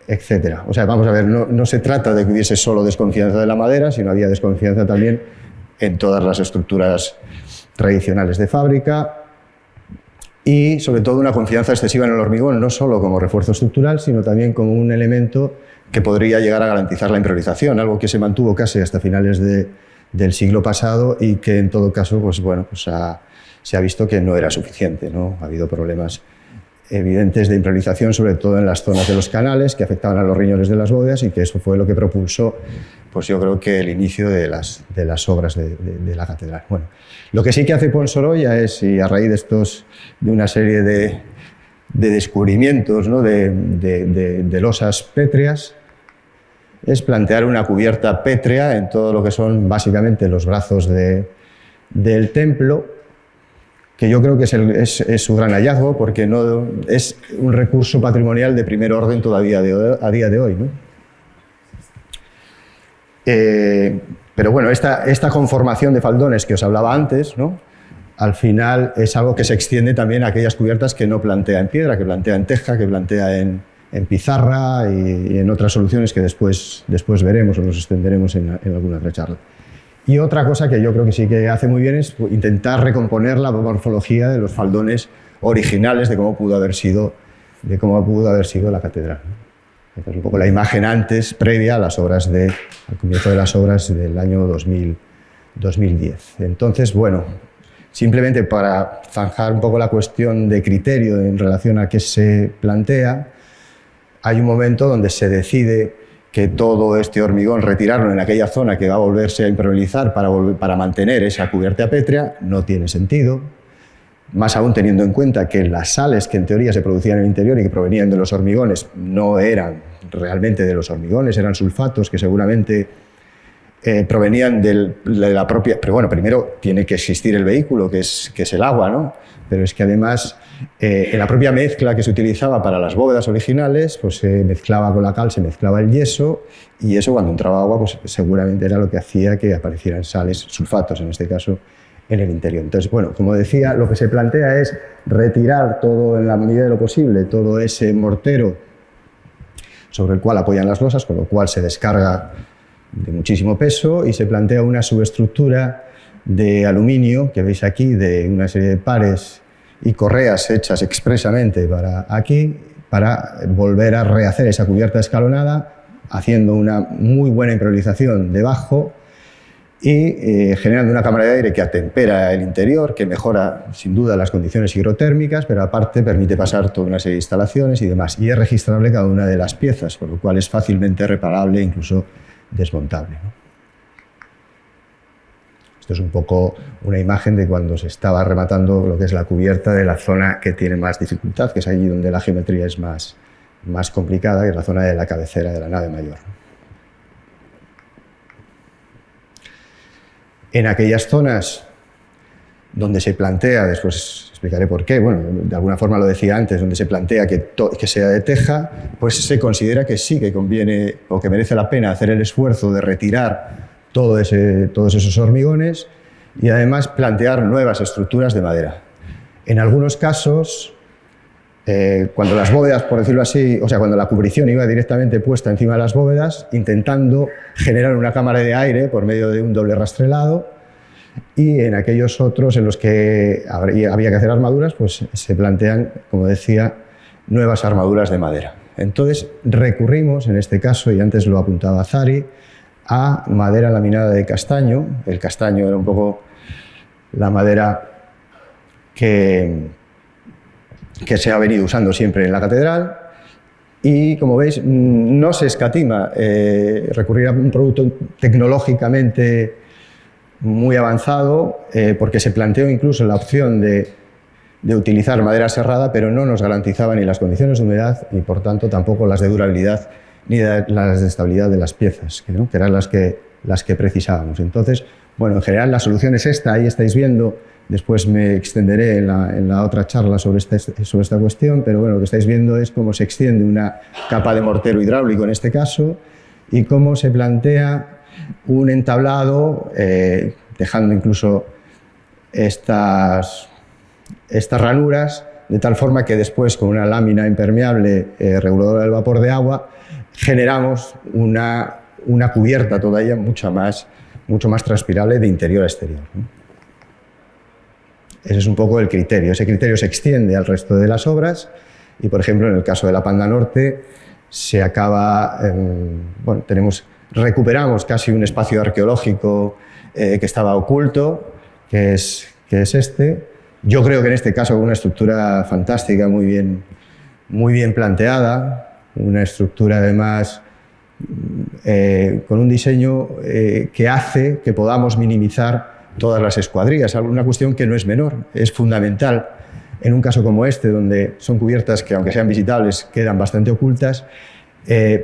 etc. O sea, vamos a ver, no se trata de que hubiese solo desconfianza de la madera, sino había desconfianza también en todas las estructuras tradicionales de fábrica, y sobre todo una confianza excesiva en el hormigón, no solo como refuerzo estructural, sino también como un elemento que podría llegar a garantizar la impermeabilización, algo que se mantuvo casi hasta finales del siglo pasado y que en todo caso pues bueno, pues se ha visto que no era suficiente, ¿no? Ha habido problemas evidentes de impermeabilización, sobre todo en las zonas de los canales, que afectaban a los riñones de las bóvedas, y que eso fue lo que propulsó, pues yo creo que el inicio de las obras de la catedral. Bueno, lo que sí que hace Pons Sorolla es, y a raíz de una serie de descubrimientos, ¿no? de losas pétreas, es plantear una cubierta pétrea en todo lo que son básicamente los brazos del templo, que yo creo que es su gran hallazgo, porque no es un recurso patrimonial de primer orden todavía a día de hoy, ¿no? Pero bueno, esta conformación de faldones que os hablaba antes, ¿no? Al final es algo que se extiende también a aquellas cubiertas que no plantea en piedra, que plantea en teja, que plantea en pizarra y en otras soluciones que después veremos o nos extenderemos en alguna otra charla. Y otra cosa que yo creo que sí que hace muy bien es intentar recomponer la morfología de los faldones originales de cómo pudo haber sido la catedral. Esta es un poco la imagen antes, previa a al comienzo de las obras del año 2010. Entonces, bueno, simplemente para zanjar un poco la cuestión de criterio en relación a qué se plantea, hay un momento donde se decide que todo este hormigón, retirarlo en aquella zona que va a volverse a impermeabilizar para mantener esa cubierta pétrea, no tiene sentido. más aún teniendo en cuenta que las sales que en teoría se producían en el interior y que provenían de los hormigones no eran realmente de los hormigones, eran sulfatos que seguramente provenían de la propia... Pero bueno, primero tiene que existir el vehículo, que es el agua, ¿no? Pero es que además en la propia mezcla que se utilizaba para las bóvedas originales, pues se mezclaba con la cal, se mezclaba el yeso, y eso cuando entraba agua, pues seguramente era lo que hacía que aparecieran sales, sulfatos en este caso, en el interior. Entonces, bueno, como decía, lo que se plantea es retirar todo, en la medida de lo posible, todo ese mortero sobre el cual apoyan las losas, con lo cual se descarga de muchísimo peso, y se plantea una subestructura de aluminio, que veis aquí, de una serie de pares y correas hechas expresamente para aquí, para volver a rehacer esa cubierta escalonada, haciendo una muy buena impermeabilización debajo y generando una cámara de aire que atempera el interior, que mejora sin duda las condiciones hidrotérmicas, pero aparte permite pasar toda una serie de instalaciones y demás, y es registrable cada una de las piezas, por lo cual es fácilmente reparable, incluso desmontable, ¿no? Esto es un poco una imagen de cuando se estaba rematando lo que es la cubierta de la zona que tiene más dificultad, que es allí donde la geometría es más complicada, que es la zona de la cabecera de la nave mayor. En aquellas zonas donde se plantea, después explicaré por qué, bueno, de alguna forma lo decía antes, donde se plantea que sea de teja, pues se considera que sí, que conviene o que merece la pena hacer el esfuerzo de retirar todos esos hormigones y además plantear nuevas estructuras de madera. En algunos casos, cuando las bóvedas, por decirlo así, o sea, cuando la cubrición iba directamente puesta encima de las bóvedas, intentando generar una cámara de aire por medio de un doble rastrelado, y en aquellos otros en los que había que hacer armaduras, pues se plantean, como decía, nuevas armaduras de madera. Entonces recurrimos, en este caso, y antes lo apuntaba Zari, a madera laminada de castaño. El castaño era un poco la madera que se ha venido usando siempre en la catedral, y como veis no se escatima recurrir a un producto tecnológicamente muy avanzado, porque se planteó incluso la opción de utilizar madera serrada, pero no nos garantizaba ni las condiciones de humedad ni por tanto tampoco las de durabilidad ni las de estabilidad de las piezas, ¿no? Que eran las que precisábamos. Entonces, bueno, en general la solución es esta, ahí estáis viendo. Después me extenderé en la otra charla sobre esta cuestión, pero bueno, lo que estáis viendo es cómo se extiende una capa de mortero hidráulico en este caso y cómo se plantea un entablado, dejando incluso estas ranuras, de tal forma que después con una lámina impermeable reguladora del vapor de agua generamos una cubierta todavía mucho más transpirable de interior a exterior, ¿no? Ese es un poco el criterio. Ese criterio se extiende al resto de las obras y, por ejemplo, en el caso de la Panda Norte, se acaba, recuperamos casi un espacio arqueológico que estaba oculto, que es este. Yo creo que en este caso una estructura fantástica, muy bien planteada, una estructura además con un diseño que hace que podamos minimizar todas las escuadrillas, una cuestión que no es menor, es fundamental en un caso como este, donde son cubiertas que, aunque sean visitables, quedan bastante ocultas,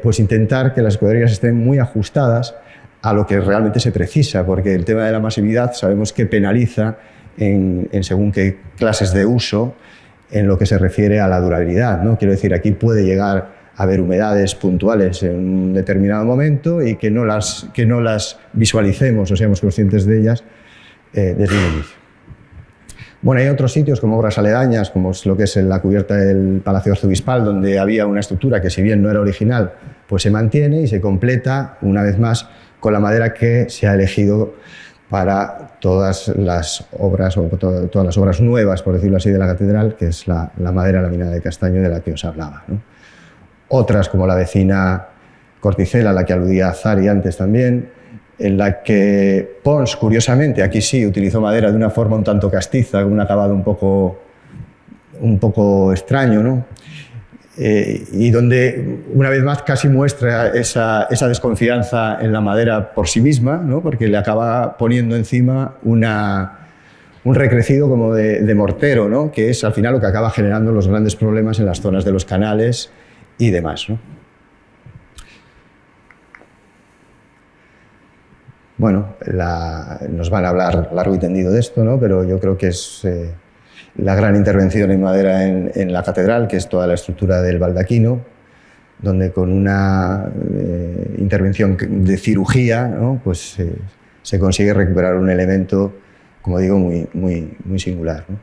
pues intentar que las escuadrillas estén muy ajustadas a lo que realmente se precisa, porque el tema de la masividad sabemos que penaliza en según qué clases de uso en lo que se refiere a la durabilidad, ¿no? Quiero decir, aquí puede llegar a haber humedades puntuales en un determinado momento y que no las visualicemos o seamos conscientes de ellas desde el inicio. Bueno, hay otros sitios como obras aledañas, como es lo que es la cubierta del Palacio Arzobispal, donde había una estructura que, si bien no era original, pues se mantiene y se completa una vez más con la madera que se ha elegido para todas las obras o todas las obras nuevas, por decirlo así, de la catedral, que es la madera laminada de castaño de la que os hablaba, ¿no? Otras, como la vecina Corticela, a la que aludía Zari antes también, en la que Pons, curiosamente, aquí sí utilizó madera de una forma un tanto castiza, con un acabado un poco extraño, ¿no? Y donde, una vez más, casi muestra esa desconfianza en la madera por sí misma, ¿no? Porque le acaba poniendo encima una un recrecido como de mortero, ¿no? Que es al final lo que acaba generando los grandes problemas en las zonas de los canales y demás, ¿no? Bueno, nos van a hablar largo y tendido de esto, ¿no? Pero yo creo que es la gran intervención en madera en la catedral, que es toda la estructura del baldaquino, donde con una intervención de cirugía, ¿no? Pues se consigue recuperar un elemento, como digo, muy singular, ¿no?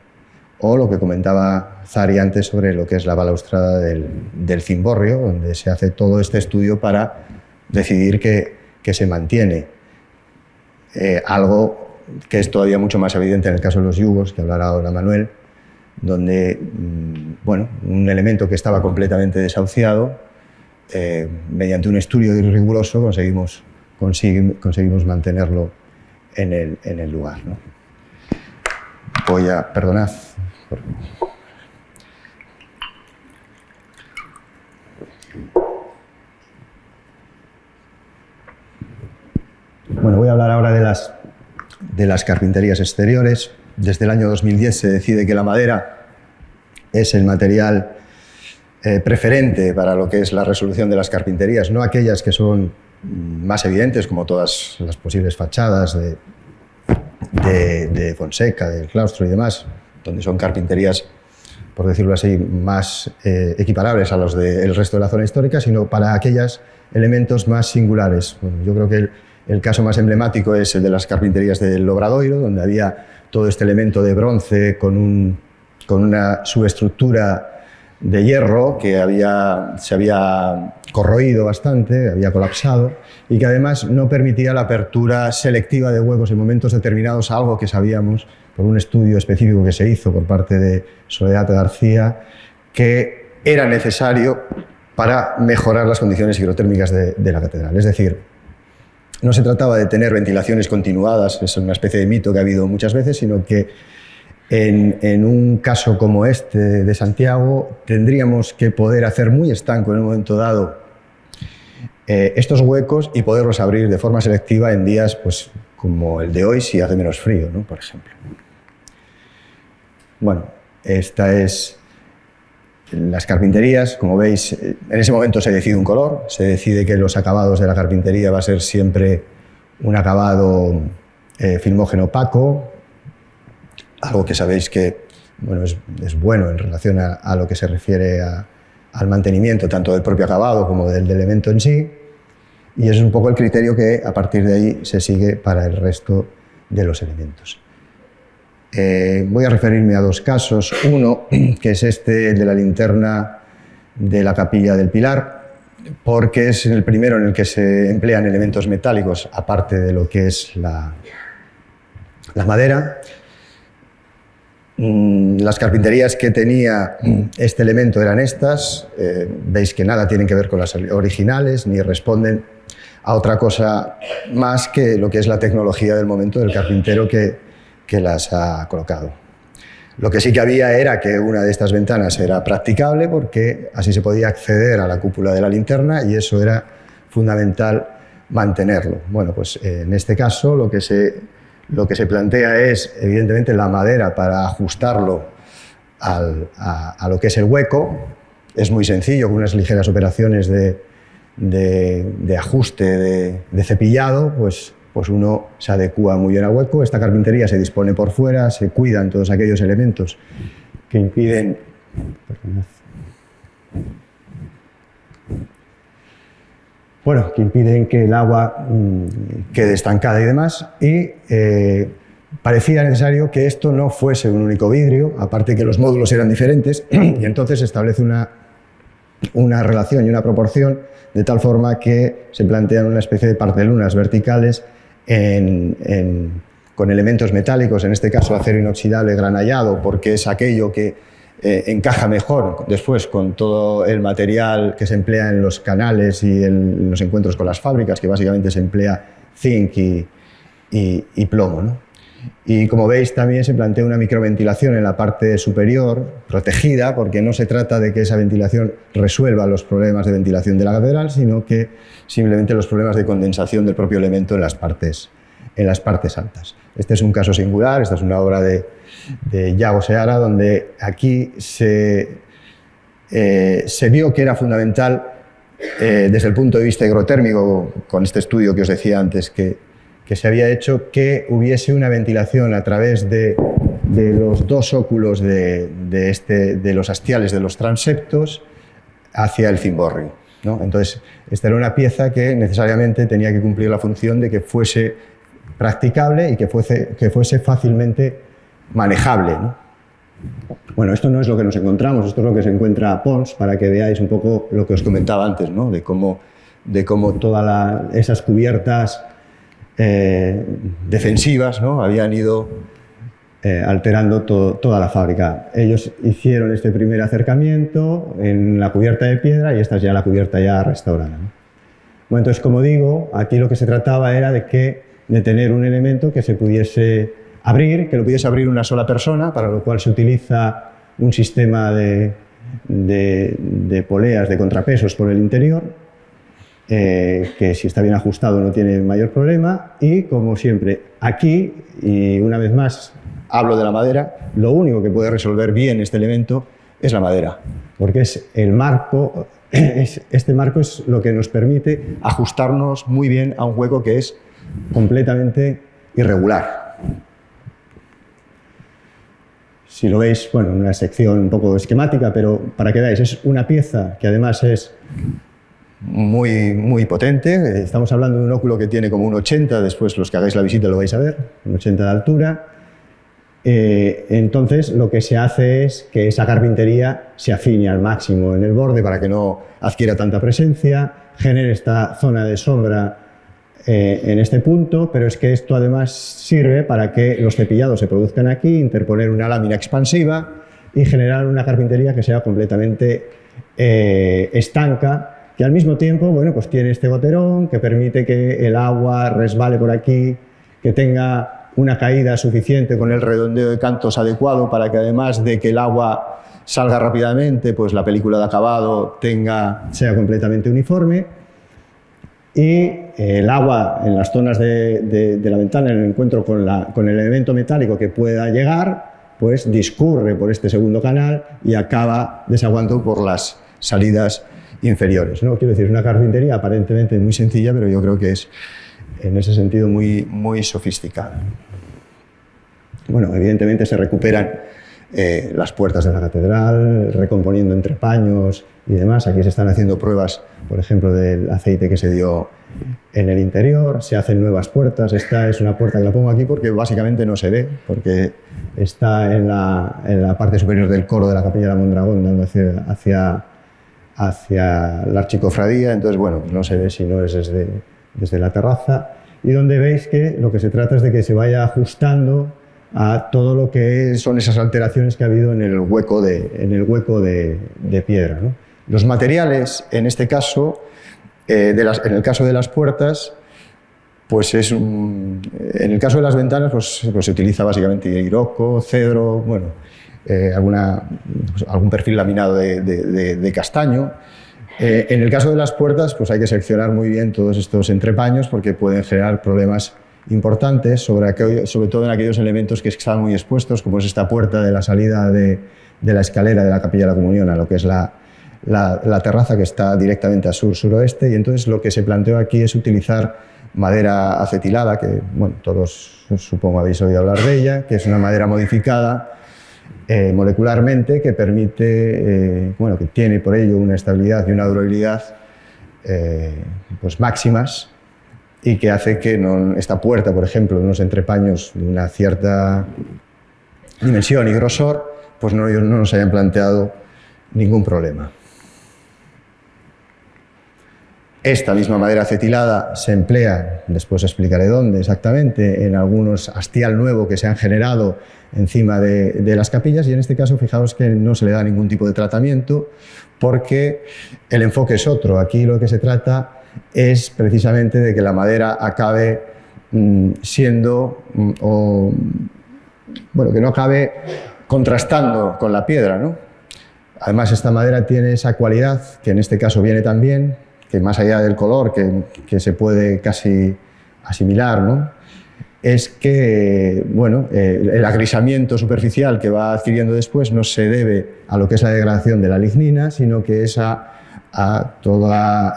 O lo que comentaba Zari antes sobre lo que es la balaustrada del cimborrio, donde se hace todo este estudio para decidir que se mantiene. Algo que es todavía mucho más evidente en el caso de los yugos, que hablará ahora Manuel, donde bueno, un elemento que estaba completamente desahuciado, mediante un estudio riguroso conseguimos mantenerlo en el lugar, ¿no? Voy a... Perdonad. Bueno, voy a hablar ahora de las carpinterías exteriores. Desde el año 2010 se decide que la madera es el material preferente para lo que es la resolución de las carpinterías, no aquellas que son más evidentes, como todas las posibles fachadas de Fonseca, del claustro y demás, donde son carpinterías, por decirlo así, más equiparables a los del resto de la zona histórica, sino para aquellos elementos más singulares. Bueno, yo creo que el caso más emblemático es el de las carpinterías del Obradoiro, donde había todo este elemento de bronce con una subestructura de hierro que se había corroído bastante, había colapsado, y que además no permitía la apertura selectiva de huecos en momentos determinados, algo que sabíamos por un estudio específico que se hizo por parte de Soledad García, que era necesario para mejorar las condiciones hidrotérmicas de la catedral. Es decir, no se trataba de tener ventilaciones continuadas, es una especie de mito que ha habido muchas veces, sino que en un caso como este de Santiago tendríamos que poder hacer muy estanco en un momento dado estos huecos y poderlos abrir de forma selectiva en días pues, como el de hoy, si hace menos frío, ¿no? Por ejemplo. Bueno, esta es las carpinterías. Como veis, en ese momento se decide un color, se decide que los acabados de la carpintería va a ser siempre un acabado filmógeno opaco, algo que sabéis que bueno, es bueno en relación a lo que se refiere al mantenimiento tanto del propio acabado como del elemento en sí, y es un poco el criterio que a partir de ahí se sigue para el resto de los elementos. Voy a referirme a dos casos. Uno, que es este, el de la linterna de la Capilla del Pilar, porque es el primero en el que se emplean elementos metálicos, aparte de lo que es la madera. Las carpinterías que tenía este elemento eran estas. Veis que nada tienen que ver con las originales, ni responden a otra cosa más que lo que es la tecnología del momento del carpintero que las ha colocado. Lo que sí que había era que una de estas ventanas era practicable porque así se podía acceder a la cúpula de la linterna y eso era fundamental mantenerlo. Bueno, pues en este caso lo que se plantea es evidentemente la madera para ajustarlo a lo que es el hueco. Es muy sencillo, con unas ligeras operaciones de ajuste, de cepillado, pues uno se adecúa muy bien al hueco. Esta carpintería se dispone por fuera, se cuidan todos aquellos elementos que impiden... Bueno, que impiden que el agua quede estancada y demás, y parecía necesario que esto no fuese un único vidrio, aparte que los módulos eran diferentes, y entonces se establece una relación y una proporción de tal forma que se plantean una especie de partelunas verticales con elementos metálicos, en este caso acero inoxidable granallado, porque es aquello que encaja mejor después con todo el material que se emplea en los canales y en los encuentros con las fábricas, que básicamente se emplea zinc y plomo, ¿no? Y como veis también se plantea una microventilación en la parte superior, protegida, porque no se trata de que esa ventilación resuelva los problemas de ventilación de la catedral, sino que simplemente los problemas de condensación del propio elemento en las partes en las partes altas. Este es un caso singular, esta es una obra de Iago Seara, donde aquí se vio que era fundamental, desde el punto de vista hidrotérmico, con este estudio que os decía antes que se había hecho, que hubiese una ventilación a través de los dos óculos de los hastiales de los transeptos hacia el cimborrio, ¿no? Entonces, esta era una pieza que necesariamente tenía que cumplir la función de que fuese practicable y que fuese fácilmente manejable, ¿no? Bueno, esto no es lo que nos encontramos, esto es lo que se encuentra Pons, para que veáis un poco lo que os comentaba antes, ¿no? De cómo todas esas cubiertas defensivas, ¿no? Habían ido alterando toda la fábrica. Ellos hicieron este primer acercamiento en la cubierta de piedra y esta es ya la cubierta ya restaurada, ¿no? Bueno, entonces, como digo, aquí lo que se trataba era de tener un elemento que se pudiese abrir, que lo pudiese abrir una sola persona, para lo cual se utiliza un sistema de poleas, de contrapesos por el interior, que si está bien ajustado no tiene mayor problema. Y, como siempre, aquí, y una vez más hablo de la madera, lo único que puede resolver bien este elemento es la madera, porque es el marco, este marco es lo que nos permite ajustarnos muy bien a un hueco que es completamente irregular. Si lo veis, bueno, una sección un poco esquemática, pero para que veáis, es una pieza que además es muy potente. Estamos hablando de un óculo que tiene como un 80, después los que hagáis la visita lo vais a ver, un 80 de altura. Entonces, lo que se hace es que esa carpintería se afine al máximo en el borde para que no adquiera tanta presencia, genere esta zona de sombra en este punto, pero es que esto además sirve para que los cepillados se produzcan aquí, interponer una lámina expansiva y generar una carpintería que sea completamente estanca, que al mismo tiempo, bueno, pues tiene este goterón que permite que el agua resbale por aquí, que tenga una caída suficiente con el redondeo de cantos adecuado para que, además de que el agua salga rápidamente, pues la película de acabado sea completamente uniforme. Y el agua en las zonas de la ventana, en el encuentro con el elemento metálico que pueda llegar, pues discurre por este segundo canal y acaba desaguando por las salidas inferiores, ¿no? Quiero decir, es una carpintería aparentemente muy sencilla, pero yo creo que es en ese sentido muy sofisticada. Bueno, evidentemente se recuperan las puertas de la catedral, recomponiendo entrepaños y demás. Aquí se están haciendo pruebas, por ejemplo, del aceite que se dio en el interior. Se hacen nuevas puertas. Esta es una puerta que la pongo aquí porque básicamente no se ve, porque está en la parte superior del coro de la Capilla de la Mondragón, dando hacia la archicofradía. Entonces, bueno, pues no se ve si no es desde la terraza. Y donde veis que lo que se trata es de que se vaya ajustando a todo lo que son esas alteraciones que ha habido en el hueco de piedra, ¿no? Los materiales, en este caso, en el caso de las puertas, pues en el caso de las ventanas, pues se utiliza básicamente iroco, cedro, bueno, algún perfil laminado de castaño. En el caso de las puertas, pues hay que seleccionar muy bien todos estos entrepaños porque pueden generar problemas importantes, sobre todo en aquellos elementos que están muy expuestos, como es esta puerta de la salida de la escalera de la Capilla de la Comunión a lo que es la terraza, que está directamente al sur-suroeste. Y entonces lo que se planteó aquí es utilizar madera acetilada, que bueno, todos supongo habéis oído hablar de ella, que es una madera modificada molecularmente, que permite, que tiene por ello una estabilidad y una durabilidad pues máximas, y que hace que esta puerta, por ejemplo, unos entrepaños de una cierta dimensión y grosor, pues no nos hayan planteado ningún problema. Esta misma madera acetilada se emplea, después explicaré dónde exactamente, en algunos hastial nuevo que se han generado encima de las capillas, y en este caso fijaos que no se le da ningún tipo de tratamiento porque el enfoque es otro. Aquí lo que se trata es precisamente de que la madera acabe siendo, que no acabe contrastando con la piedra, ¿no? Además, esta madera tiene esa cualidad, que en este caso viene también, que más allá del color, que se puede casi asimilar, ¿no? es que bueno, el agrisamiento superficial que va adquiriendo después no se debe a lo que es la degradación de la lignina, sino que es a toda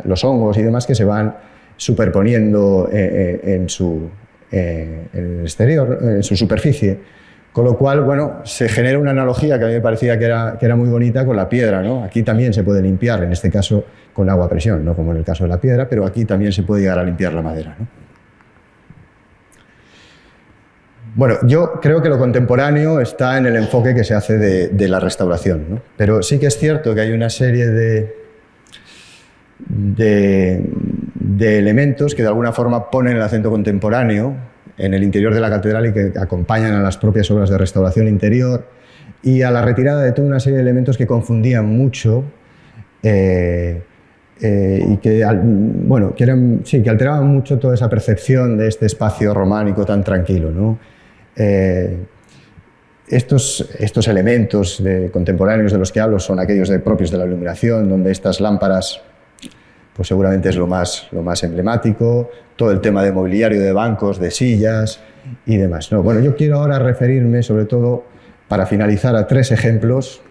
los hongos y demás que se van superponiendo en el exterior, en su superficie. Con lo cual, bueno, se genera una analogía que a mí me parecía que era muy bonita con la piedra, ¿no? Aquí también se puede limpiar, en este caso con agua a presión, no como en el caso de la piedra, pero aquí también se puede llegar a limpiar la madera, ¿no? Bueno, yo creo que lo contemporáneo está en el enfoque que se hace de la restauración, ¿no? Pero sí que es cierto que hay una serie de elementos que de alguna forma ponen el acento contemporáneo en el interior de la catedral y que acompañan a las propias obras de restauración interior y a la retirada de toda una serie de elementos que confundían mucho y que, bueno, que alteraban mucho toda esa percepción de este espacio románico tan tranquilo, ¿no? Estos elementos contemporáneos de los que hablo son aquellos propios de la iluminación, donde estas lámparas pues seguramente es lo más emblemático, todo el tema de mobiliario, de bancos, de sillas y demás, ¿no? Bueno, yo quiero ahora referirme sobre todo, para finalizar, a tres ejemplos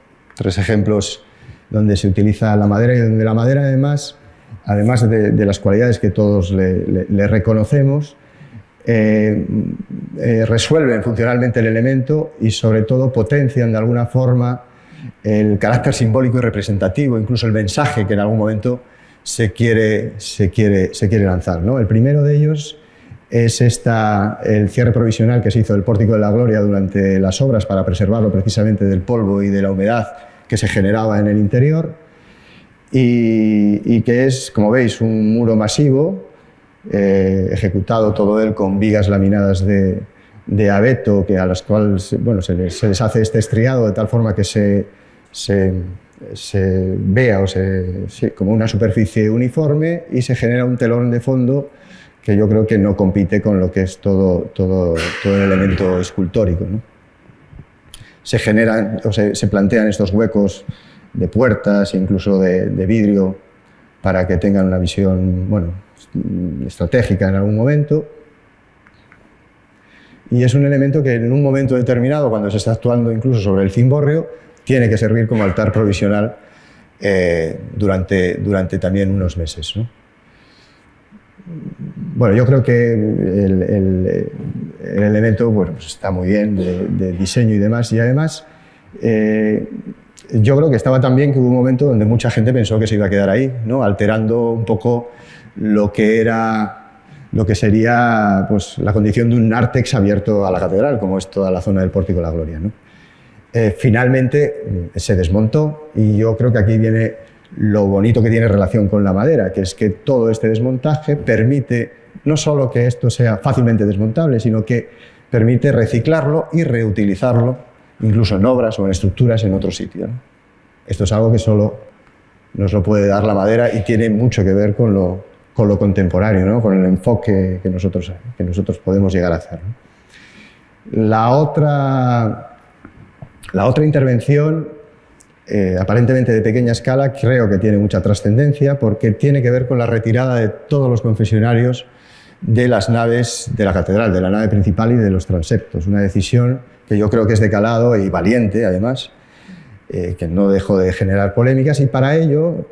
donde se utiliza la madera y donde la madera además de las cualidades que todos le reconocemos, resuelven funcionalmente el elemento y sobre todo potencian de alguna forma el carácter simbólico y representativo, incluso el mensaje que en algún momento se quiere lanzar, ¿no? El primero de ellos es el cierre provisional que se hizo del Pórtico de la Gloria durante las obras para preservarlo precisamente del polvo y de la humedad que se generaba en el interior y que es, como veis, un muro masivo ejecutado todo él con vigas laminadas de abeto a las cuales se les hace este estriado de tal forma que se vea como una superficie uniforme y se genera un telón de fondo que yo creo que no compite con lo que es todo el elemento escultórico, ¿no? Se plantean estos huecos de puertas, incluso de vidrio, para que tengan una visión estratégica en algún momento. Y es un elemento que en un momento determinado, cuando se está actuando incluso sobre el cimborrio, tiene que servir como altar provisional durante también unos meses, ¿no? Bueno, yo creo que el elemento pues está muy bien de diseño y demás, y además yo creo que estaba tan bien que hubo un momento donde mucha gente pensó que se iba a quedar ahí, ¿no? Alterando un poco lo que sería pues, la condición de un nártex abierto a la catedral, como es toda la zona del Pórtico de la Gloria, ¿no? Finalmente se desmontó y yo creo que aquí viene lo bonito que tiene relación con la madera, que es que todo este desmontaje permite no solo que esto sea fácilmente desmontable, sino que permite reciclarlo y reutilizarlo incluso en obras o en estructuras en otro sitio, ¿no? Esto es algo que solo nos lo puede dar la madera y tiene mucho que ver con lo contemporáneo, ¿no? Con el enfoque que nosotros podemos llegar a hacer, ¿no? La otra intervención, aparentemente de pequeña escala, creo que tiene mucha trascendencia porque tiene que ver con la retirada de todos los confesionarios de las naves de la catedral, de la nave principal y de los transeptos. Una decisión que yo creo que es de calado y valiente, además, que no dejó de generar polémicas, y para ello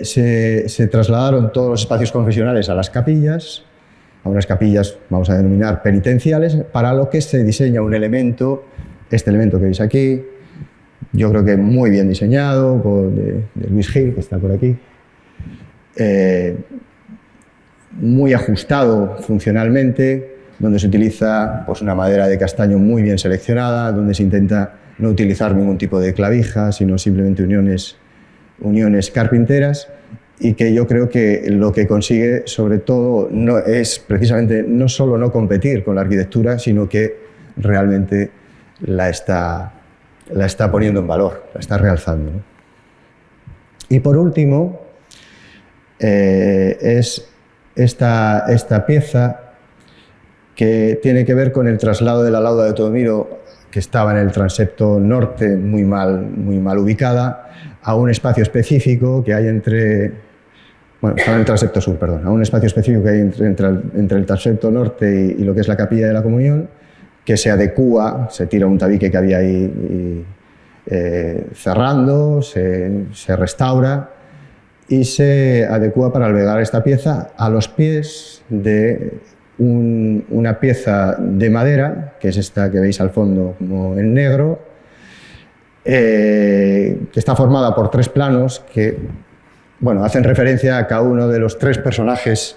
se trasladaron todos los espacios confesionales a las capillas, a unas capillas, vamos a denominar penitenciales, para lo que se diseña un elemento, este elemento que veis aquí, yo creo que muy bien diseñado, de Luis Gil, que está por aquí, muy ajustado funcionalmente, donde se utiliza pues, una madera de castaño muy bien seleccionada, donde se intenta no utilizar ningún tipo de clavija, sino simplemente uniones carpinteras, y que yo creo que lo que consigue sobre todo es precisamente no solo no competir con la arquitectura, sino que realmente la está poniendo en valor, la está realzando, ¿no? Y por último, es esta pieza que tiene que ver con el traslado de la lauda de Teodomiro, que estaba en el transepto norte, muy mal ubicada, a un espacio específico que hay entre bueno, estaba en el transepto sur, perdón, a un espacio específico que hay entre el transepto norte y lo que es la capilla de la Comunión, que se adecúa, se tira un tabique que había ahí cerrando, se restaura y se adecúa para albergar esta pieza a los pies de una pieza de madera, que es esta que veis al fondo como en negro, que está formada por 3 planos que, bueno, hacen referencia a cada uno de los 3 personajes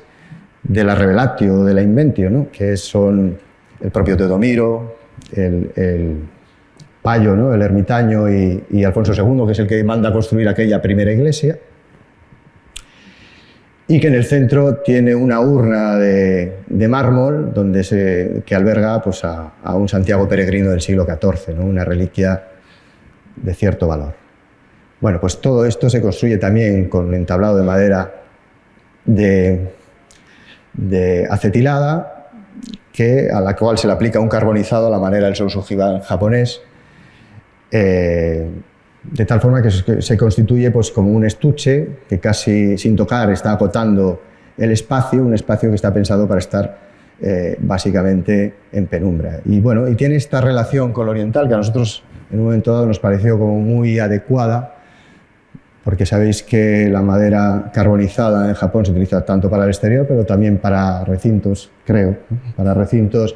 de la Revelatio o de la Inventio, ¿no? Que son el propio Teodomiro, el Payo, ¿no? El ermitaño y Alfonso II, que es el que manda construir aquella primera iglesia, y que en el centro tiene una urna de mármol que alberga pues, a un Santiago peregrino del siglo XIV, ¿no? Una reliquia de cierto valor. Bueno, pues todo esto se construye también con entablado de madera de acetilada, a la cual se le aplica un carbonizado a la manera del Shōsō-jiban japonés, de tal forma que se constituye pues, como un estuche que casi sin tocar está acotando el espacio, un espacio que está pensado para estar básicamente en penumbra. Y bueno, y tiene esta relación con lo oriental que a nosotros en un momento dado nos pareció como muy adecuada, porque sabéis que la madera carbonizada en Japón se utiliza tanto para el exterior, pero también para recintos, creo, para recintos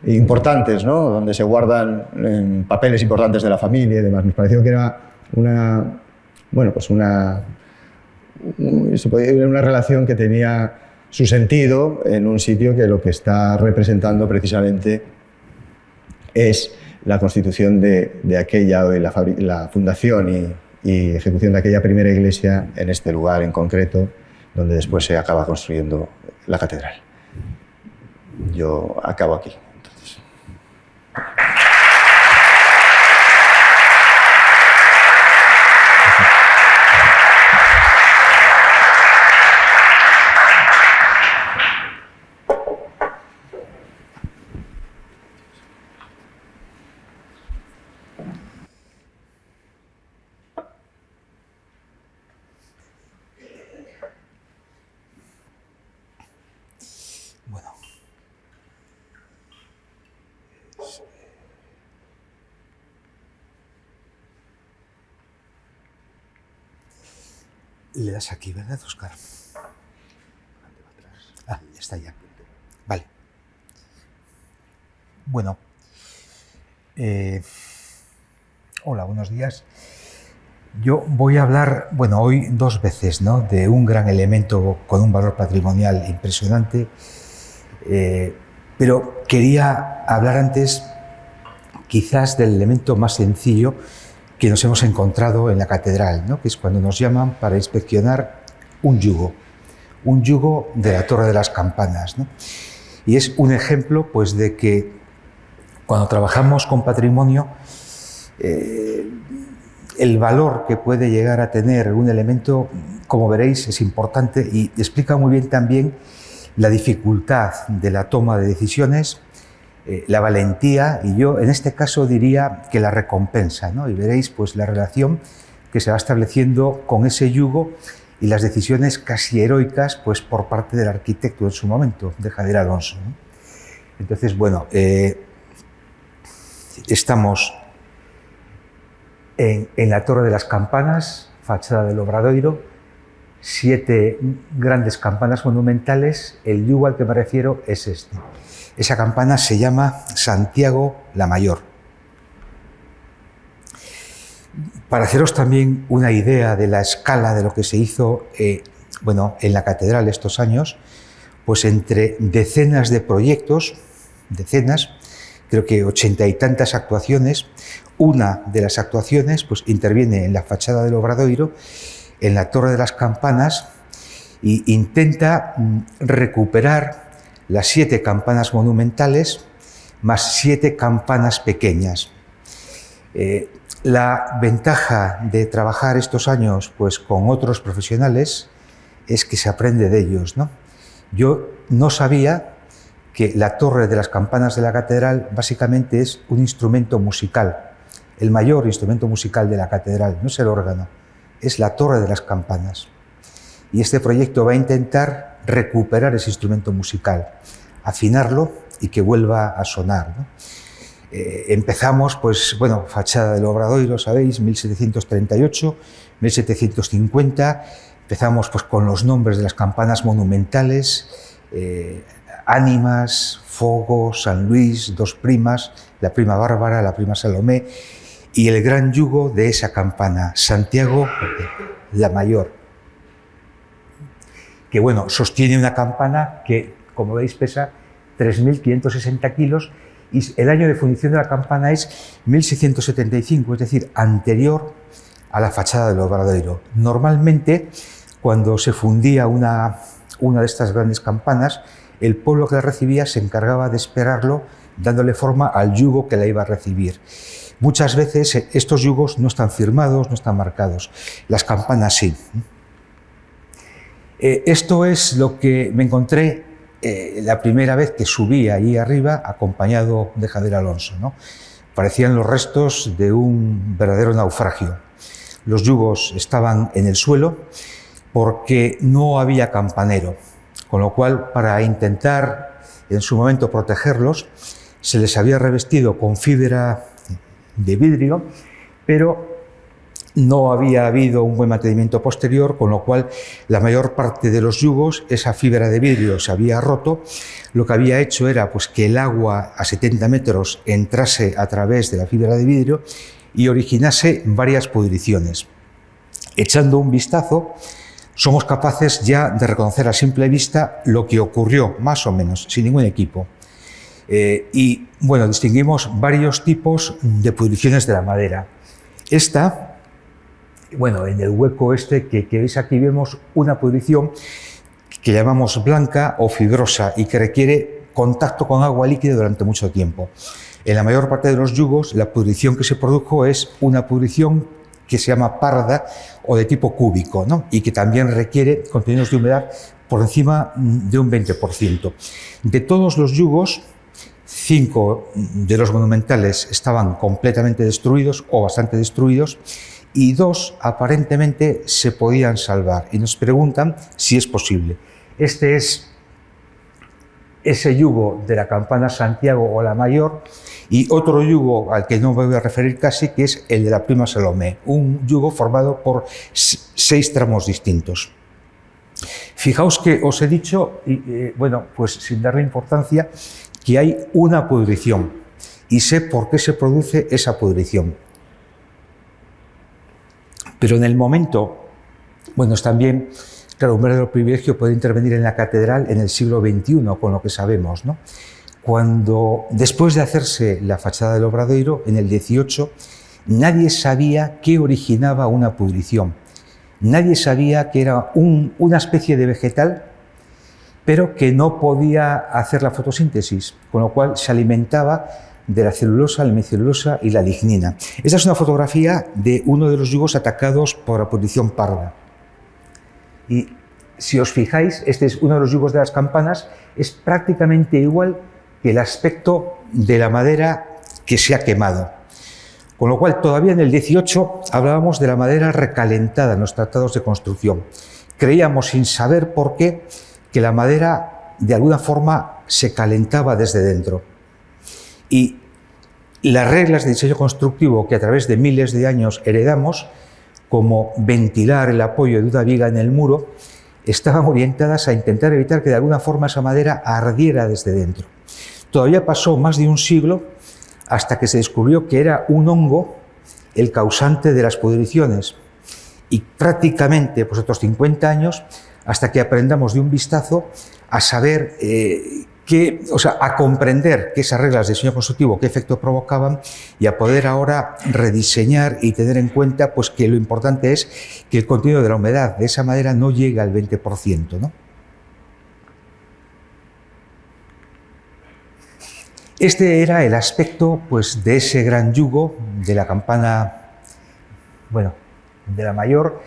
importantes, ¿no? Donde se guardan papeles importantes de la familia y demás. Nos pareció que era una relación que tenía su sentido en un sitio que lo que está representando precisamente es la constitución de aquella, la fundación y ejecución de aquella primera iglesia en este lugar en concreto, donde después se acaba construyendo la catedral. Yo acabo aquí. Entonces. Le das aquí, ¿verdad, Óscar? Ah, está ya. Vale. Bueno. Hola, buenos días. Yo voy a hablar, bueno, hoy 2 veces, ¿no? De un gran elemento con un valor patrimonial impresionante, pero quería hablar antes quizás del elemento más sencillo que nos hemos encontrado en la catedral, ¿no? Que es cuando nos llaman para inspeccionar un yugo de la Torre de las Campanas, ¿no? Y es un ejemplo pues, de que cuando trabajamos con patrimonio, el valor que puede llegar a tener un elemento, como veréis, es importante y explica muy bien también la dificultad de la toma de decisiones, la valentía y yo en este caso diría que la recompensa, ¿no? Y veréis pues la relación que se va estableciendo con ese yugo y las decisiones casi heroicas pues por parte del arquitecto en su momento, de Javier Alonso, ¿no? Entonces, bueno, estamos en la Torre de las Campanas, fachada del Obradoiro, 7 grandes campanas monumentales. El yugo al que me refiero es este. Esa campana se llama Santiago la Mayor. Para haceros también una idea de la escala de lo que se hizo en la catedral estos años, pues entre decenas de proyectos, creo que 80 y tantas actuaciones, una de las actuaciones pues, interviene en la fachada del Obradoiro, en la Torre de las Campanas, e intenta recuperar las 7 campanas monumentales más 7 campanas pequeñas. La ventaja de trabajar estos años pues, con otros profesionales es que se aprende de ellos, ¿no? Yo no sabía que la Torre de las Campanas de la catedral básicamente es un instrumento musical, el mayor instrumento musical de la catedral, no es el órgano, es la Torre de las Campanas. y este proyecto va a intentar recuperar ese instrumento musical, afinarlo y que vuelva a sonar, ¿no? Empezamos, pues, bueno, fachada del Obradoiro, sabéis, 1738, 1750, empezamos pues, con los nombres de las campanas monumentales, Ánimas, Fogo, San Luis, dos primas, la prima Bárbara, la prima Salomé, y el gran yugo de esa campana, Santiago la Mayor, que bueno, sostiene una campana que, como veis, pesa 3.560 kilos, y el año de fundición de la campana es 1675, es decir, anterior a la fachada del Obradoiro. Normalmente, cuando se fundía una de estas grandes campanas, el pueblo que la recibía se encargaba de esperarlo, dándole forma al yugo que la iba a recibir. Muchas veces estos yugos no están firmados, no están marcados. Las campanas sí. Esto es lo que me encontré la primera vez que subí allí arriba, acompañado de Javier Alonso, ¿no? Parecían los restos de un verdadero naufragio. Los yugos estaban en el suelo porque no había campanero, con lo cual, para intentar en su momento protegerlos, se les había revestido con fibra de vidrio, pero no había habido un buen mantenimiento posterior, con lo cual la mayor parte de los yugos, esa fibra de vidrio se había roto. Lo que había hecho era pues, que el agua a 70 metros entrase a través de la fibra de vidrio y originase varias pudriciones. Echando un vistazo, somos capaces ya de reconocer a simple vista lo que ocurrió, más o menos, sin ningún equipo. Y bueno, distinguimos varios tipos de pudriciones de la madera. Esta, bueno, en el hueco este que veis aquí vemos una pudrición que llamamos blanca o fibrosa y que requiere contacto con agua líquida durante mucho tiempo. En la mayor parte de los yugos, la pudrición que se produjo es una pudrición que se llama parda o de tipo cúbico, ¿no? Y que también requiere contenidos de humedad por encima de un 20%. De todos los yugos, 5 de los monumentales estaban completamente destruidos o bastante destruidos y 2 aparentemente se podían salvar. Y nos preguntan si es posible. Este es ese yugo de la campana Santiago o la Mayor y otro yugo al que no me voy a referir casi, que es el de la prima Salomé, un yugo formado por 6 tramos distintos. Fijaos que os he dicho, bueno, pues sin darle importancia, que hay una pudrición y sé por qué se produce esa pudrición. Pero en el momento, bueno, es también, claro, un verdadero privilegio poder intervenir en la catedral en el siglo XXI, con lo que sabemos, ¿no? Cuando, después de hacerse la fachada del Obradoiro, en el 18, nadie sabía qué originaba una pudrición. Nadie sabía que era una especie de vegetal, pero que no podía hacer la fotosíntesis, con lo cual se alimentaba de la celulosa, la hemicelulosa y la lignina. Esta es una fotografía de uno de los yugos atacados por la pudrición parda. Y si os fijáis, este es uno de los yugos de las campanas, es prácticamente igual que el aspecto de la madera que se ha quemado. Con lo cual, todavía en el 18 hablábamos de la madera recalentada en los tratados de construcción. Creíamos, sin saber por qué, que la madera de alguna forma se calentaba desde dentro. Y las reglas de diseño constructivo que a través de miles de años heredamos, como ventilar el apoyo de una viga en el muro, estaban orientadas a intentar evitar que de alguna forma esa madera ardiera desde dentro. Todavía pasó más de un siglo hasta que se descubrió que era un hongo el causante de las pudriciones. Y prácticamente pues, otros 50 años hasta que aprendamos de un vistazo a saber a comprender que esas reglas de diseño constructivo, qué efecto provocaban y a poder ahora rediseñar y tener en cuenta pues, que lo importante es que el contenido de la humedad de esa madera no llegue al 20%, ¿no? Este era el aspecto pues, de ese gran yugo de la campana, bueno, de la Mayor,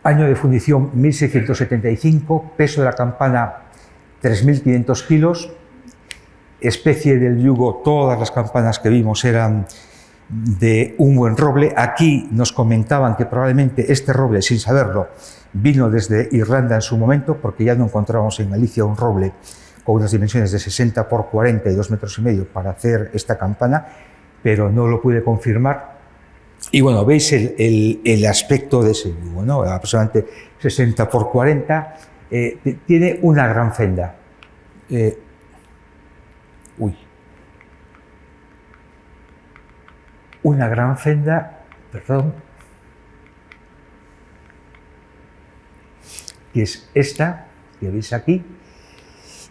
año de fundición 1675, peso de la campana 3.500 kilos, especie del yugo, todas las campanas que vimos eran de un buen roble. Aquí nos comentaban que probablemente este roble, sin saberlo, vino desde Irlanda en su momento, porque ya no encontramos en Galicia un roble con unas dimensiones de 60 por 40 y 2,5 metros para hacer esta campana, pero no lo pude confirmar. Y bueno, veis el aspecto de ese yugo, ¿no? Aproximadamente 60 por 40, tiene una gran fenda. Una gran fenda, perdón, que es esta, que veis aquí.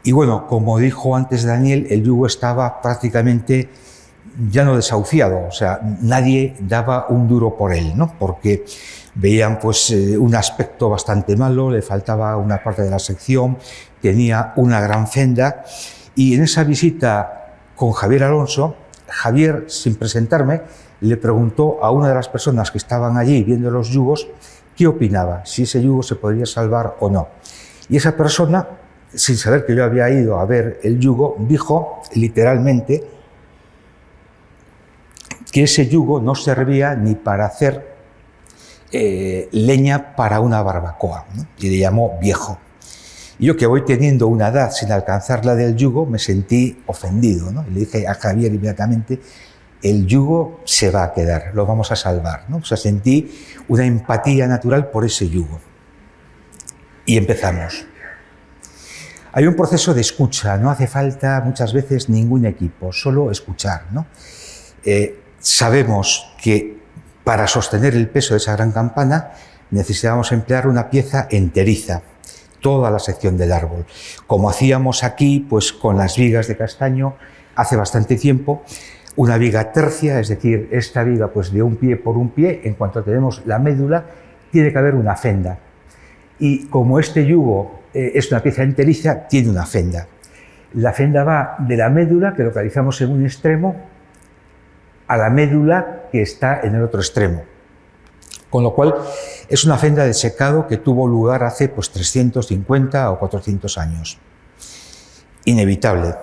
Y bueno, como dijo antes Daniel, el yugo estaba prácticamente ya no desahuciado, o sea, nadie daba un duro por él, ¿no? Porque veían pues un aspecto bastante malo, le faltaba una parte de la sección, tenía una gran fenda. Y en esa visita con Javier Alonso, Javier, sin presentarme, le preguntó a una de las personas que estaban allí viendo los yugos qué opinaba, si ese yugo se podría salvar o no. Y esa persona, sin saber que yo había ido a ver el yugo, dijo literalmente que ese yugo no servía ni para hacer leña para una barbacoa, ¿no? Y le llamó viejo. Y yo, que voy teniendo una edad sin alcanzar la del yugo, me sentí ofendido, ¿no? Y le dije a Javier inmediatamente: el yugo se va a quedar, lo vamos a salvar, ¿no? O sea, sentí una empatía natural por ese yugo. Y empezamos. Hay un proceso de escucha, no hace falta muchas veces ningún equipo, solo escuchar, ¿no? Sabemos que para sostener el peso de esa gran campana necesitábamos emplear una pieza enteriza, toda la sección del árbol, como hacíamos aquí pues con las vigas de castaño hace bastante tiempo. Una viga tercia, es decir, esta viga pues de un pie por un pie, en cuanto tenemos la médula, tiene que haber una fenda. Y como este yugo es una pieza enteriza, tiene una fenda. La fenda va de la médula, que localizamos en un extremo, a la médula que está en el otro extremo. Con lo cual, es una fenda de secado que tuvo lugar hace pues 350 o 400 años. Inevitable,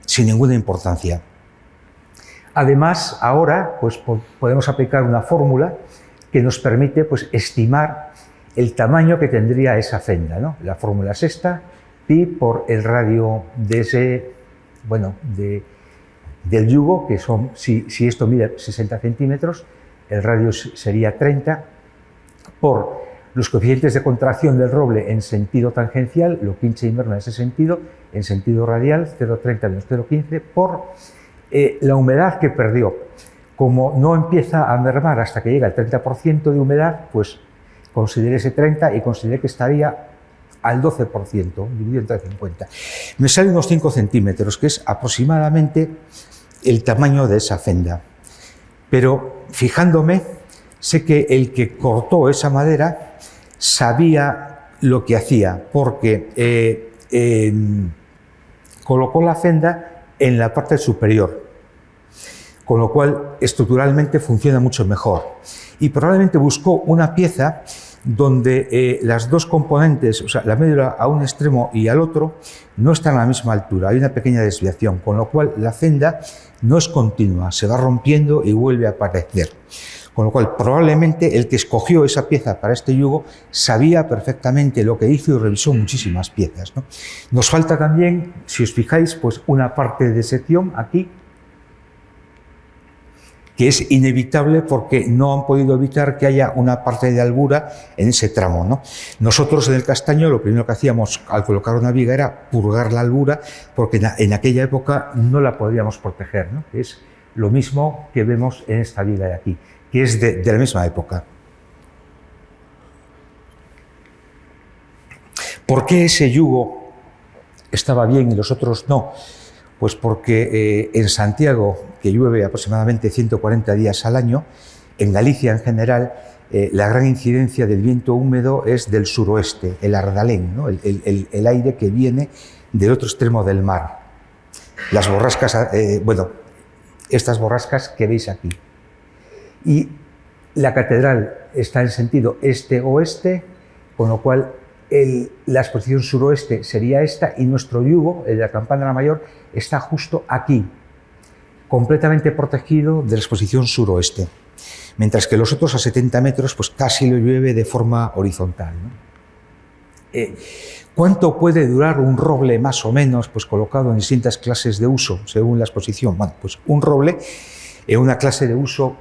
sin ninguna importancia. Además, ahora pues, podemos aplicar una fórmula que nos permite pues, estimar el tamaño que tendría esa fenda, ¿no? La fórmula es esta, pi por el radio de ese, bueno, del yugo, que son, si esto mide 60 centímetros, el radio sería 30, por los coeficientes de contracción del roble en sentido tangencial, lo pincha y merma en ese sentido, en sentido radial, 0,30 menos 0,15, por la humedad que perdió. Como no empieza a mermar hasta que llega el 30% de humedad, pues consideré ese 30 y consideré que estaría al 12%, dividido entre 50. Me sale unos 5 centímetros, que es aproximadamente el tamaño de esa fenda. Pero fijándome, sé que el que cortó esa madera sabía lo que hacía, porque colocó la fenda en la parte superior, con lo cual estructuralmente funciona mucho mejor. Y probablemente buscó una pieza donde las dos componentes, o sea, la médula a un extremo y al otro, no están a la misma altura, hay una pequeña desviación, con lo cual la fenda no es continua, se va rompiendo y vuelve a aparecer. Con lo cual, probablemente el que escogió esa pieza para este yugo sabía perfectamente lo que hizo y revisó muchísimas piezas, ¿no? Nos falta también, si os fijáis, pues una parte de sección aquí, que es inevitable porque no han podido evitar que haya una parte de albura en ese tramo, ¿no? Nosotros en el castaño lo primero que hacíamos al colocar una viga era purgar la albura, porque en aquella época no la podíamos proteger, ¿no? Es lo mismo que vemos en esta viga de aquí, que es de la misma época. ¿Por qué ese yugo estaba bien y los otros no? Pues porque en Santiago, que llueve aproximadamente 140 días al año, en Galicia en general, la gran incidencia del viento húmedo es del suroeste, el ardalén, ¿no? el aire que viene del otro extremo del mar. Las borrascas, bueno, estas borrascas que veis aquí. Y la catedral está en sentido este-oeste, con lo cual la exposición suroeste sería esta, y nuestro yugo, el de la campana mayor, está justo aquí. completamente protegido de la exposición suroeste, mientras que los otros a 70 metros pues casi lo llueve de forma horizontal, ¿no? ¿Cuánto puede durar un roble más o menos pues colocado en distintas clases de uso según la exposición? Bueno, pues un roble en una clase de uso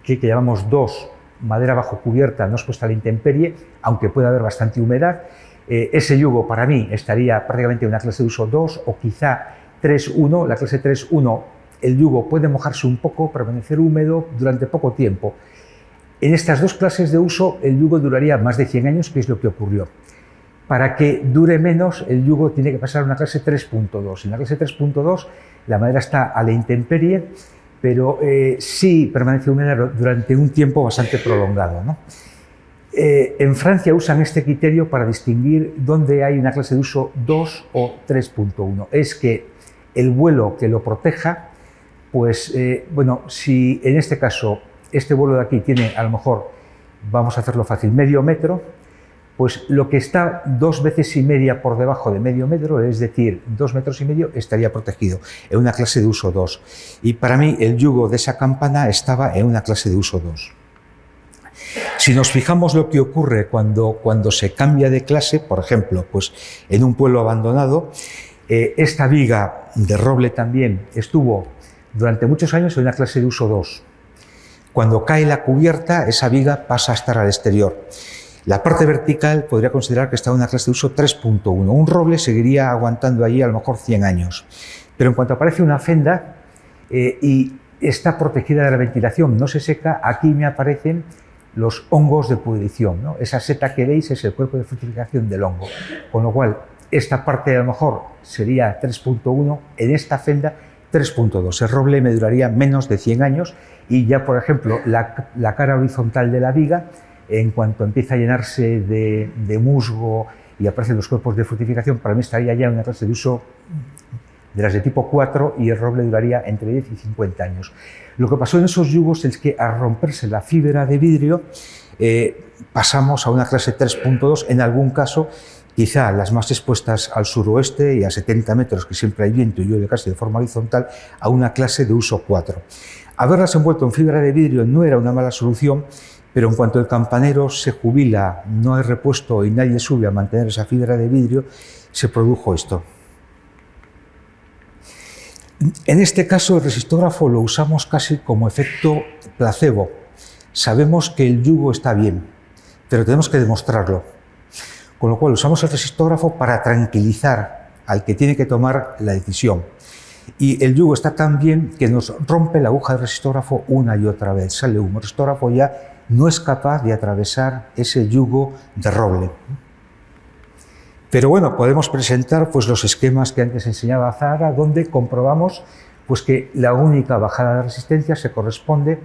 que llamamos 2, madera bajo cubierta, no expuesta a la intemperie, aunque pueda haber bastante humedad, ese yugo para mí estaría prácticamente en una clase de uso 2 o quizá 3.1. La clase 3.1, el yugo puede mojarse un poco, permanecer húmedo durante poco tiempo. En estas dos clases de uso el yugo duraría más de 100 años, que es lo que ocurrió. Para que dure menos, el yugo tiene que pasar a una clase 3.2. En la clase 3.2 la madera está a la intemperie, pero sí permanece húmeda durante un tiempo bastante prolongado, ¿no? En Francia usan este criterio para distinguir dónde hay una clase de uso 2 o 3.1. Es que el vuelo que lo proteja, pues bueno, si en este caso este vuelo de aquí tiene a lo mejor, vamos a hacerlo fácil, medio metro, pues lo que está 2,5 veces por debajo de medio metro, es decir, 2,5 metros, estaría protegido en una clase de uso 2. Y para mí el yugo de esa campana estaba en una clase de uso 2. Si nos fijamos lo que ocurre cuando se cambia de clase, por ejemplo, pues en un pueblo abandonado, esta viga de roble también estuvo durante muchos años en una clase de uso 2. Cuando cae la cubierta, esa viga pasa a estar al exterior. La parte vertical podría considerar que está en una clase de uso 3.1. Un roble seguiría aguantando allí a lo mejor 100 años. Pero en cuanto aparece una fenda y está protegida de la ventilación, no se seca, aquí me aparecen los hongos de pudrición, ¿no? Esa seta que veis es el cuerpo de fructificación del hongo. Con lo cual, esta parte a lo mejor sería 3.1, en esta fenda 3.2. El roble me duraría menos de 100 años y ya, por ejemplo, la cara horizontal de la viga, en cuanto empieza a llenarse de musgo y aparecen los cuerpos de fructificación, para mí estaría ya en una clase de uso de las de tipo 4 y el roble duraría entre 10 y 50 años. Lo que pasó en esos yugos es que al romperse la fibra de vidrio pasamos a una clase 3.2, en algún caso quizá las más expuestas al suroeste y a 70 metros, que siempre hay viento y llueve casi de forma horizontal, a una clase de uso 4. Haberlas envuelto en fibra de vidrio no era una mala solución, pero en cuanto el campanero se jubila, no hay repuesto y nadie sube a mantener esa fibra de vidrio, se produjo esto. En este caso, el resistógrafo lo usamos casi como efecto placebo. Sabemos que el yugo está bien, pero tenemos que demostrarlo. Con lo cual, usamos el resistógrafo para tranquilizar al que tiene que tomar la decisión. Y el yugo está tan bien que nos rompe la aguja del resistógrafo una y otra vez. Sale humo. El resistógrafo ya no es capaz de atravesar ese yugo de roble. Pero bueno, podemos presentar pues, los esquemas que antes enseñaba Zahara, donde comprobamos pues, que la única bajada de resistencia se corresponde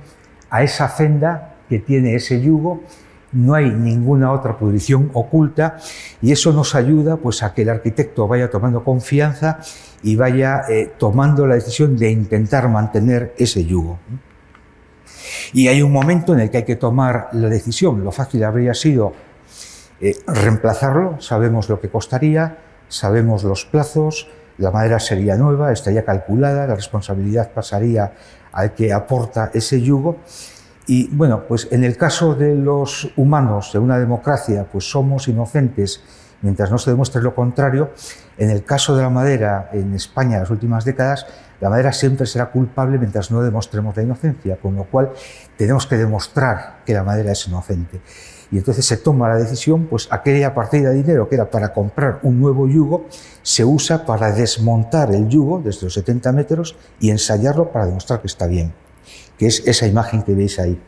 a esa fenda que tiene ese yugo. No hay ninguna otra pudrición oculta y eso nos ayuda pues, a que el arquitecto vaya tomando confianza y vaya tomando la decisión de intentar mantener ese yugo. Y hay un momento en el que hay que tomar la decisión. Lo fácil habría sido reemplazarlo, sabemos lo que costaría, sabemos los plazos, la madera sería nueva, estaría calculada, la responsabilidad pasaría al que aporta ese yugo. Y bueno, pues en el caso de los humanos, de una democracia, pues somos inocentes mientras no se demuestre lo contrario. En el caso de la madera, en España en las últimas décadas, la madera siempre será culpable mientras no demostremos la inocencia, con lo cual tenemos que demostrar que la madera es inocente. Y entonces se toma la decisión, pues aquella partida de dinero que era para comprar un nuevo yugo, se usa para desmontar el yugo desde los 70 metros y ensayarlo para demostrar que está bien, que es esa imagen que veis ahí.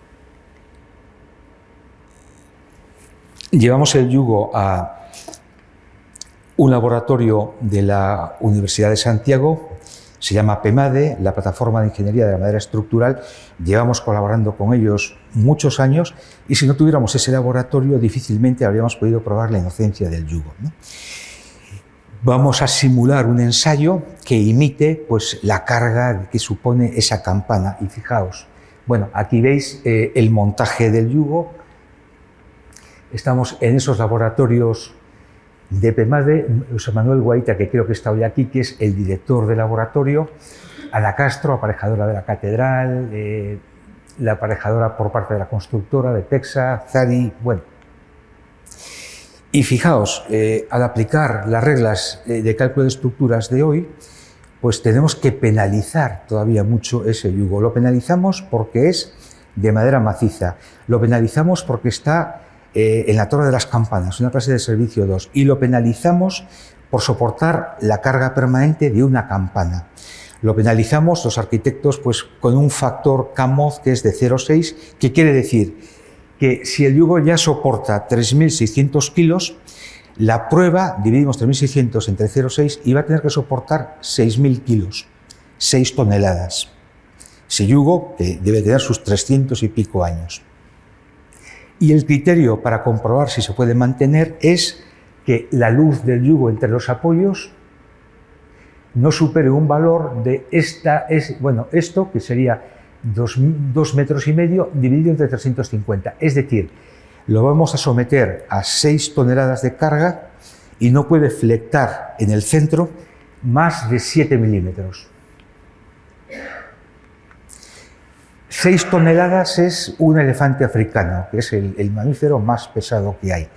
Llevamos el yugo a un laboratorio de la Universidad de Santiago, se llama PEMADE, la Plataforma de Ingeniería de la Madera Estructural. Llevamos colaborando con ellos muchos años y si no tuviéramos ese laboratorio difícilmente habríamos podido probar la inocencia del yugo, ¿no? Vamos a simular un ensayo que imite pues, la carga que supone esa campana. Y fijaos, bueno, aquí veis el montaje del yugo. Estamos en esos laboratorios de PEMADE. José Manuel Guaita, que creo que está hoy aquí, que es el director del laboratorio, Ana Castro, aparejadora de la catedral, la aparejadora por parte de la constructora de Texas, Zari, bueno. Y fijaos, al aplicar las reglas de cálculo de estructuras de hoy, pues tenemos que penalizar todavía mucho ese yugo. Lo penalizamos porque es de madera maciza, lo penalizamos porque está en la Torre de las Campanas, una clase de servicio 2, y lo penalizamos por soportar la carga permanente de una campana. Lo penalizamos los arquitectos pues, con un factor K-MOD que es de 0,6, que quiere decir que si el yugo ya soporta 3.600 kilos, la prueba dividimos 3.600 entre 0,6 y va a tener que soportar 6.000 kilos, 6 toneladas. Ese yugo debe tener sus 300 y pico años. Y el criterio para comprobar si se puede mantener es que la luz del yugo entre los apoyos no supere un valor de esto que sería 2,5 metros dividido entre 350. Es decir, lo vamos a someter a 6 toneladas de carga y no puede flectar en el centro más de 7 milímetros. 6 toneladas es un elefante africano, que es el mamífero más pesado que hay.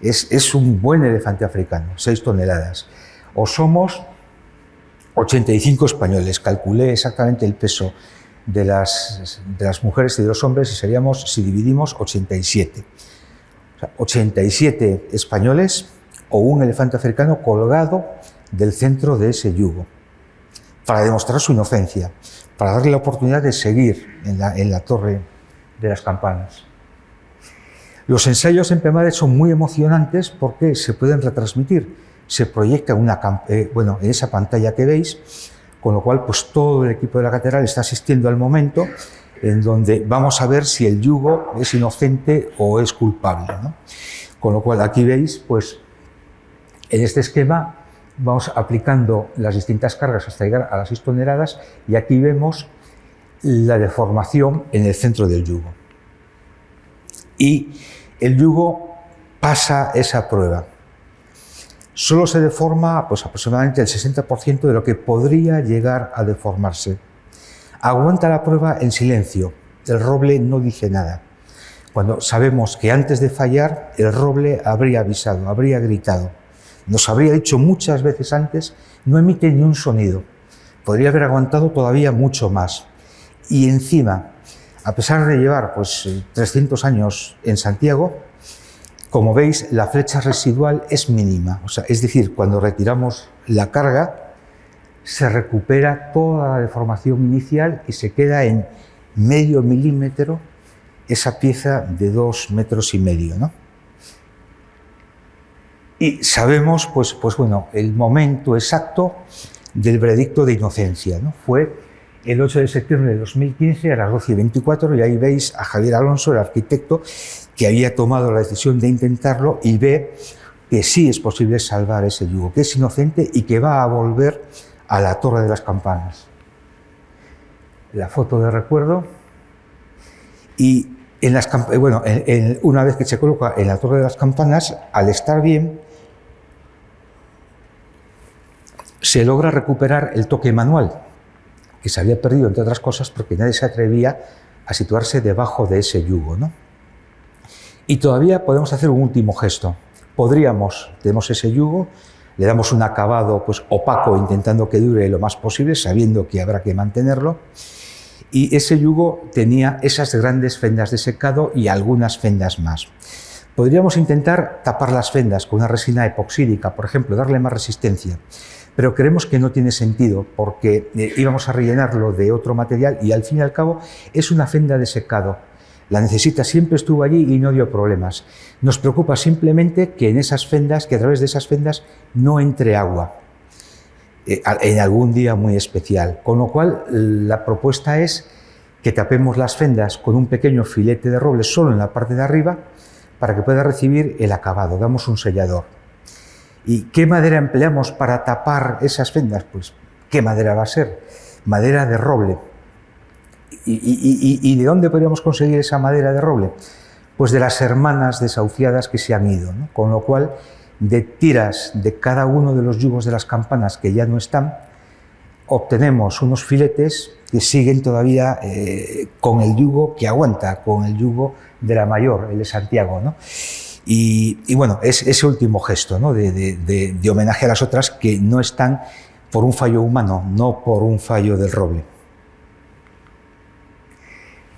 Es un buen elefante africano, 6 toneladas. O somos 85 españoles, calculé exactamente el peso de las mujeres y de los hombres y seríamos, si dividimos, 87. O sea, 87 españoles o un elefante africano colgado del centro de ese yugo, para demostrar su inocencia, para darle la oportunidad de seguir en la Torre de las Campanas. Los ensayos en PEMADE son muy emocionantes porque se pueden retransmitir, se proyecta en esa pantalla que veis, con lo cual pues, todo el equipo de la catedral está asistiendo al momento en donde vamos a ver si el yugo es inocente o es culpable, ¿no? Con lo cual aquí veis, pues, en este esquema vamos aplicando las distintas cargas hasta llegar a las 6 toneladas y aquí vemos la deformación en el centro del yugo. Y el yugo pasa esa prueba. Solo se deforma pues, aproximadamente el 60% de lo que podría llegar a deformarse. Aguanta la prueba en silencio, el roble no dice nada. Cuando sabemos que antes de fallar el roble habría avisado, habría gritado. Nos habría dicho muchas veces antes, no emite ni un sonido. Podría haber aguantado todavía mucho más. Y encima, a pesar de llevar pues, 300 años en Santiago, como veis, la flecha residual es mínima. O sea, es decir, cuando retiramos la carga, se recupera toda la deformación inicial y se queda en medio milímetro esa pieza de 2,5 metros, ¿no? Y sabemos, pues bueno, el momento exacto del veredicto de inocencia, ¿no? Fue el 8 de septiembre de 2015 a las 12:24 y ahí veis a Javier Alonso, el arquitecto, que había tomado la decisión de intentarlo y ve que sí es posible salvar ese yugo, que es inocente y que va a volver a la Torre de las Campanas. La foto de recuerdo y una vez que se coloca en la Torre de las Campanas, al estar bien, se logra recuperar el toque manual, que se había perdido, entre otras cosas, porque nadie se atrevía a situarse debajo de ese yugo, ¿no? Y todavía podemos hacer un último gesto. Tenemos ese yugo, le damos un acabado pues, opaco, intentando que dure lo más posible, sabiendo que habrá que mantenerlo, y ese yugo tenía esas grandes fendas de secado y algunas fendas más. Podríamos intentar tapar las fendas con una resina epoxídica, por ejemplo, darle más resistencia, pero creemos que no tiene sentido porque íbamos a rellenarlo de otro material y al fin y al cabo es una fenda de secado. La necesita, siempre estuvo allí y no dio problemas. Nos preocupa simplemente que en esas fendas, que a través de esas fendas no entre agua en algún día muy especial. Con lo cual la propuesta es que tapemos las fendas con un pequeño filete de roble solo en la parte de arriba para que pueda recibir el acabado. Damos un sellador. ¿Y qué madera empleamos para tapar esas fendas? Pues, ¿qué madera va a ser? Madera de roble. ¿Y de dónde podríamos conseguir esa madera de roble? Pues de las hermanas desahuciadas que se han ido, ¿no? Con lo cual, de tiras de cada uno de los yugos de las campanas que ya no están, obtenemos unos filetes que siguen todavía con el yugo que aguanta, con el yugo de la mayor, el de Santiago, ¿no? Y bueno, es ese último gesto, ¿no? de homenaje a las otras que no están por un fallo humano, no por un fallo del roble.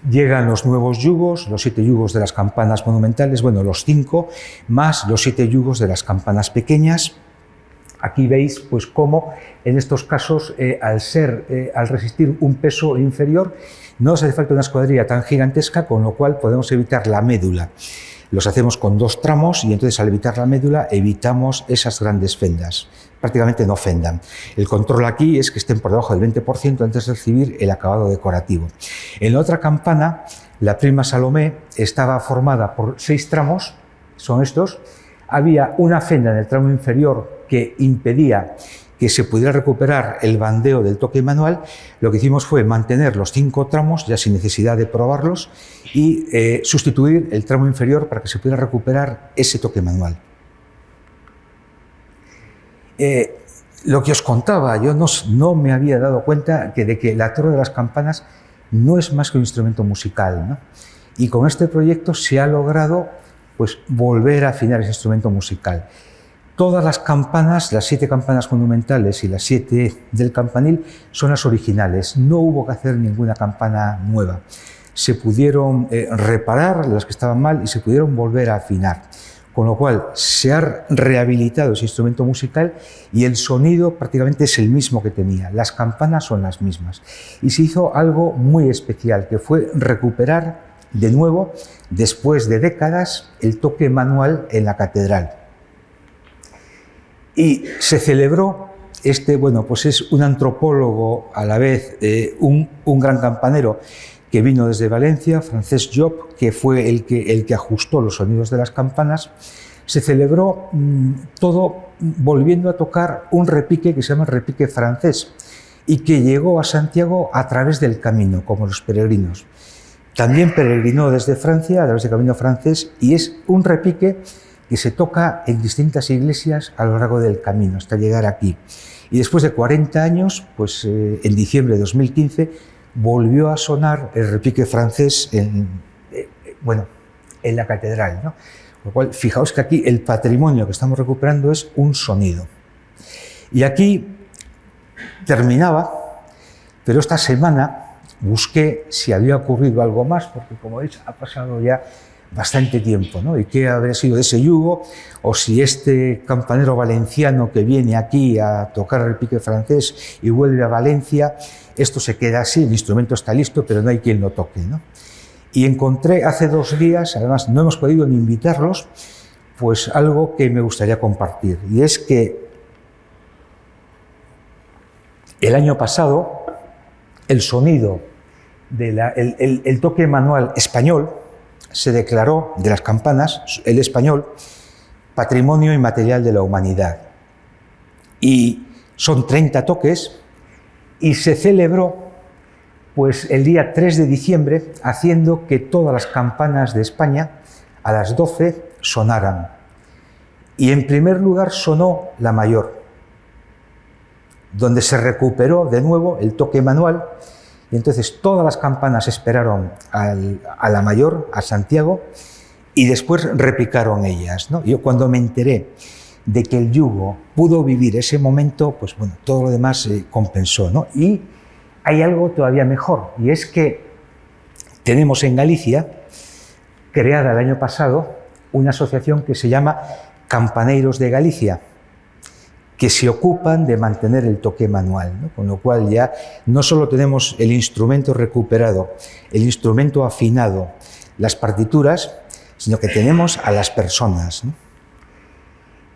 Llegan los nuevos yugos, los 7 yugos de las campanas monumentales, bueno, los 5, más los 7 yugos de las campanas pequeñas. Aquí veis pues cómo en estos casos, al resistir un peso inferior, no nos hace falta una escuadrilla tan gigantesca, con lo cual podemos evitar la médula. Los hacemos con 2 tramos y entonces al evitar la médula evitamos esas grandes fendas. Prácticamente no fendan. El control aquí es que estén por debajo del 20% antes de recibir el acabado decorativo. En la otra campana, la prima Salomé estaba formada por 6 tramos, son estos. Había una fenda en el tramo inferior que impedía que se pudiera recuperar el bandeo del toque manual. Lo que hicimos fue mantener los 5 tramos, ya sin necesidad de probarlos, y sustituir el tramo inferior para que se pudiera recuperar ese toque manual. Lo que os contaba, yo no me había dado cuenta de que la torre de las campanas no es más que un instrumento musical, ¿no? Y con este proyecto se ha logrado pues, volver a afinar ese instrumento musical. Todas las campanas, las 7 campanas monumentales y las 7 del campanil, son las originales. No hubo que hacer ninguna campana nueva. Se pudieron reparar las que estaban mal y se pudieron volver a afinar. Con lo cual se ha rehabilitado ese instrumento musical y el sonido prácticamente es el mismo que tenía. Las campanas son las mismas. Y se hizo algo muy especial, que fue recuperar de nuevo, después de décadas, el toque manual en la catedral. Y se celebró, bueno, pues es un antropólogo a la vez, un gran campanero que vino desde Valencia, Francesc Job, que fue el que ajustó los sonidos de las campanas. Se celebró todo volviendo a tocar un repique que se llama el repique francés y que llegó a Santiago a través del camino, como los peregrinos. También peregrinó desde Francia a través del camino francés y es un repique que se toca en distintas iglesias a lo largo del camino hasta llegar aquí. Y después de 40 años, pues en diciembre de 2015, volvió a sonar el repique francés en la catedral, ¿no? Con lo cual, fijaos que aquí el patrimonio que estamos recuperando es un sonido. Y aquí terminaba, pero esta semana busqué si había ocurrido algo más, porque como veis ha pasado ya bastante tiempo, ¿no? Y qué habría sido de ese yugo, o si este campanero valenciano que viene aquí a tocar el repique francés y vuelve a Valencia, esto se queda así, el instrumento está listo, pero no hay quien lo toque, ¿no? Y encontré hace 2 días, además no hemos podido ni invitarlos, pues algo que me gustaría compartir, y es que el año pasado el sonido, el toque manual español, se declaró de las campanas, el español, Patrimonio Inmaterial de la Humanidad. Y son 30 toques y se celebró pues, el día 3 de diciembre haciendo que todas las campanas de España a las 12 sonaran. Y en primer lugar sonó la mayor, donde se recuperó de nuevo el toque manual. Y entonces todas las campanas esperaron a la mayor, a Santiago, y después repicaron ellas, ¿no? Yo cuando me enteré de que el yugo pudo vivir ese momento, pues bueno, todo lo demás se compensó, ¿no? Y hay algo todavía mejor, y es que tenemos en Galicia, creada el año pasado, una asociación que se llama Campaneiros de Galicia, que se ocupan de mantener el toque manual, ¿no? Con lo cual ya no solo tenemos el instrumento recuperado, el instrumento afinado, las partituras, sino que tenemos a las personas, ¿no?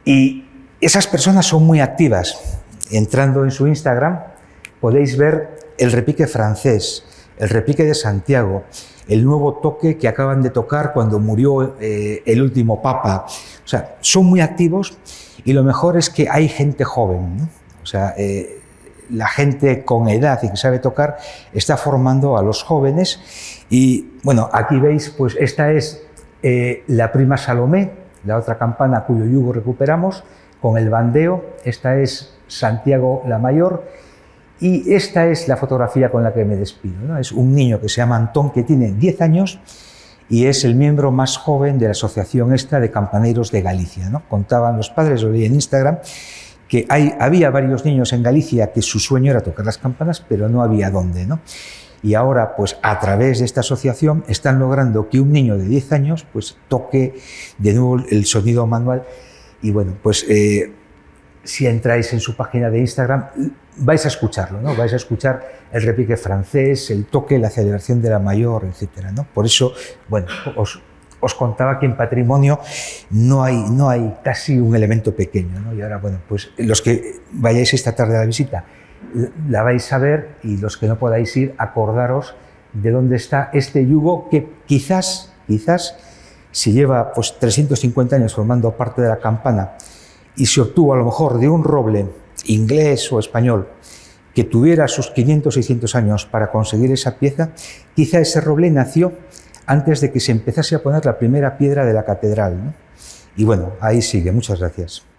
Y esas personas son muy activas. Entrando en su Instagram podéis ver el repique francés, el repique de Santiago, el nuevo toque que acaban de tocar cuando murió el último papa. O sea, son muy activos. Y lo mejor es que hay gente joven, ¿no? O sea, la gente con edad y que sabe tocar está formando a los jóvenes. Y bueno, aquí veis, pues esta es la prima Salomé, la otra campana cuyo yugo recuperamos, con el bandeo. Esta es Santiago la mayor. Y esta es la fotografía con la que me despido, ¿no? Es un niño que se llama Antón, que tiene 10 años y es el miembro más joven de la asociación esta de campaneros de Galicia, ¿no? Contaban los padres, lo leí en Instagram, que había varios niños en Galicia que su sueño era tocar las campanas, pero no había dónde, ¿no? Y ahora, pues a través de esta asociación, están logrando que un niño de 10 años pues toque de nuevo el sonido manual. Y bueno, pues si entráis en su página de Instagram, vais a escucharlo, ¿no? Vais a escuchar el repique francés, el toque, la celebración de la mayor, etcétera, ¿no? Por eso, bueno, os contaba que en patrimonio no hay casi un elemento pequeño, ¿no? Y ahora, bueno, pues los que vayáis esta tarde a la visita la vais a ver, y los que no podáis ir, acordaros de dónde está este yugo que quizás si lleva pues 350 años formando parte de la campana y se obtuvo a lo mejor de un roble inglés o español que tuviera sus 500 600 años para conseguir esa pieza, quizá ese roble nació antes de que se empezase a poner la primera piedra de la catedral, ¿no? Y bueno, ahí sigue. Muchas gracias.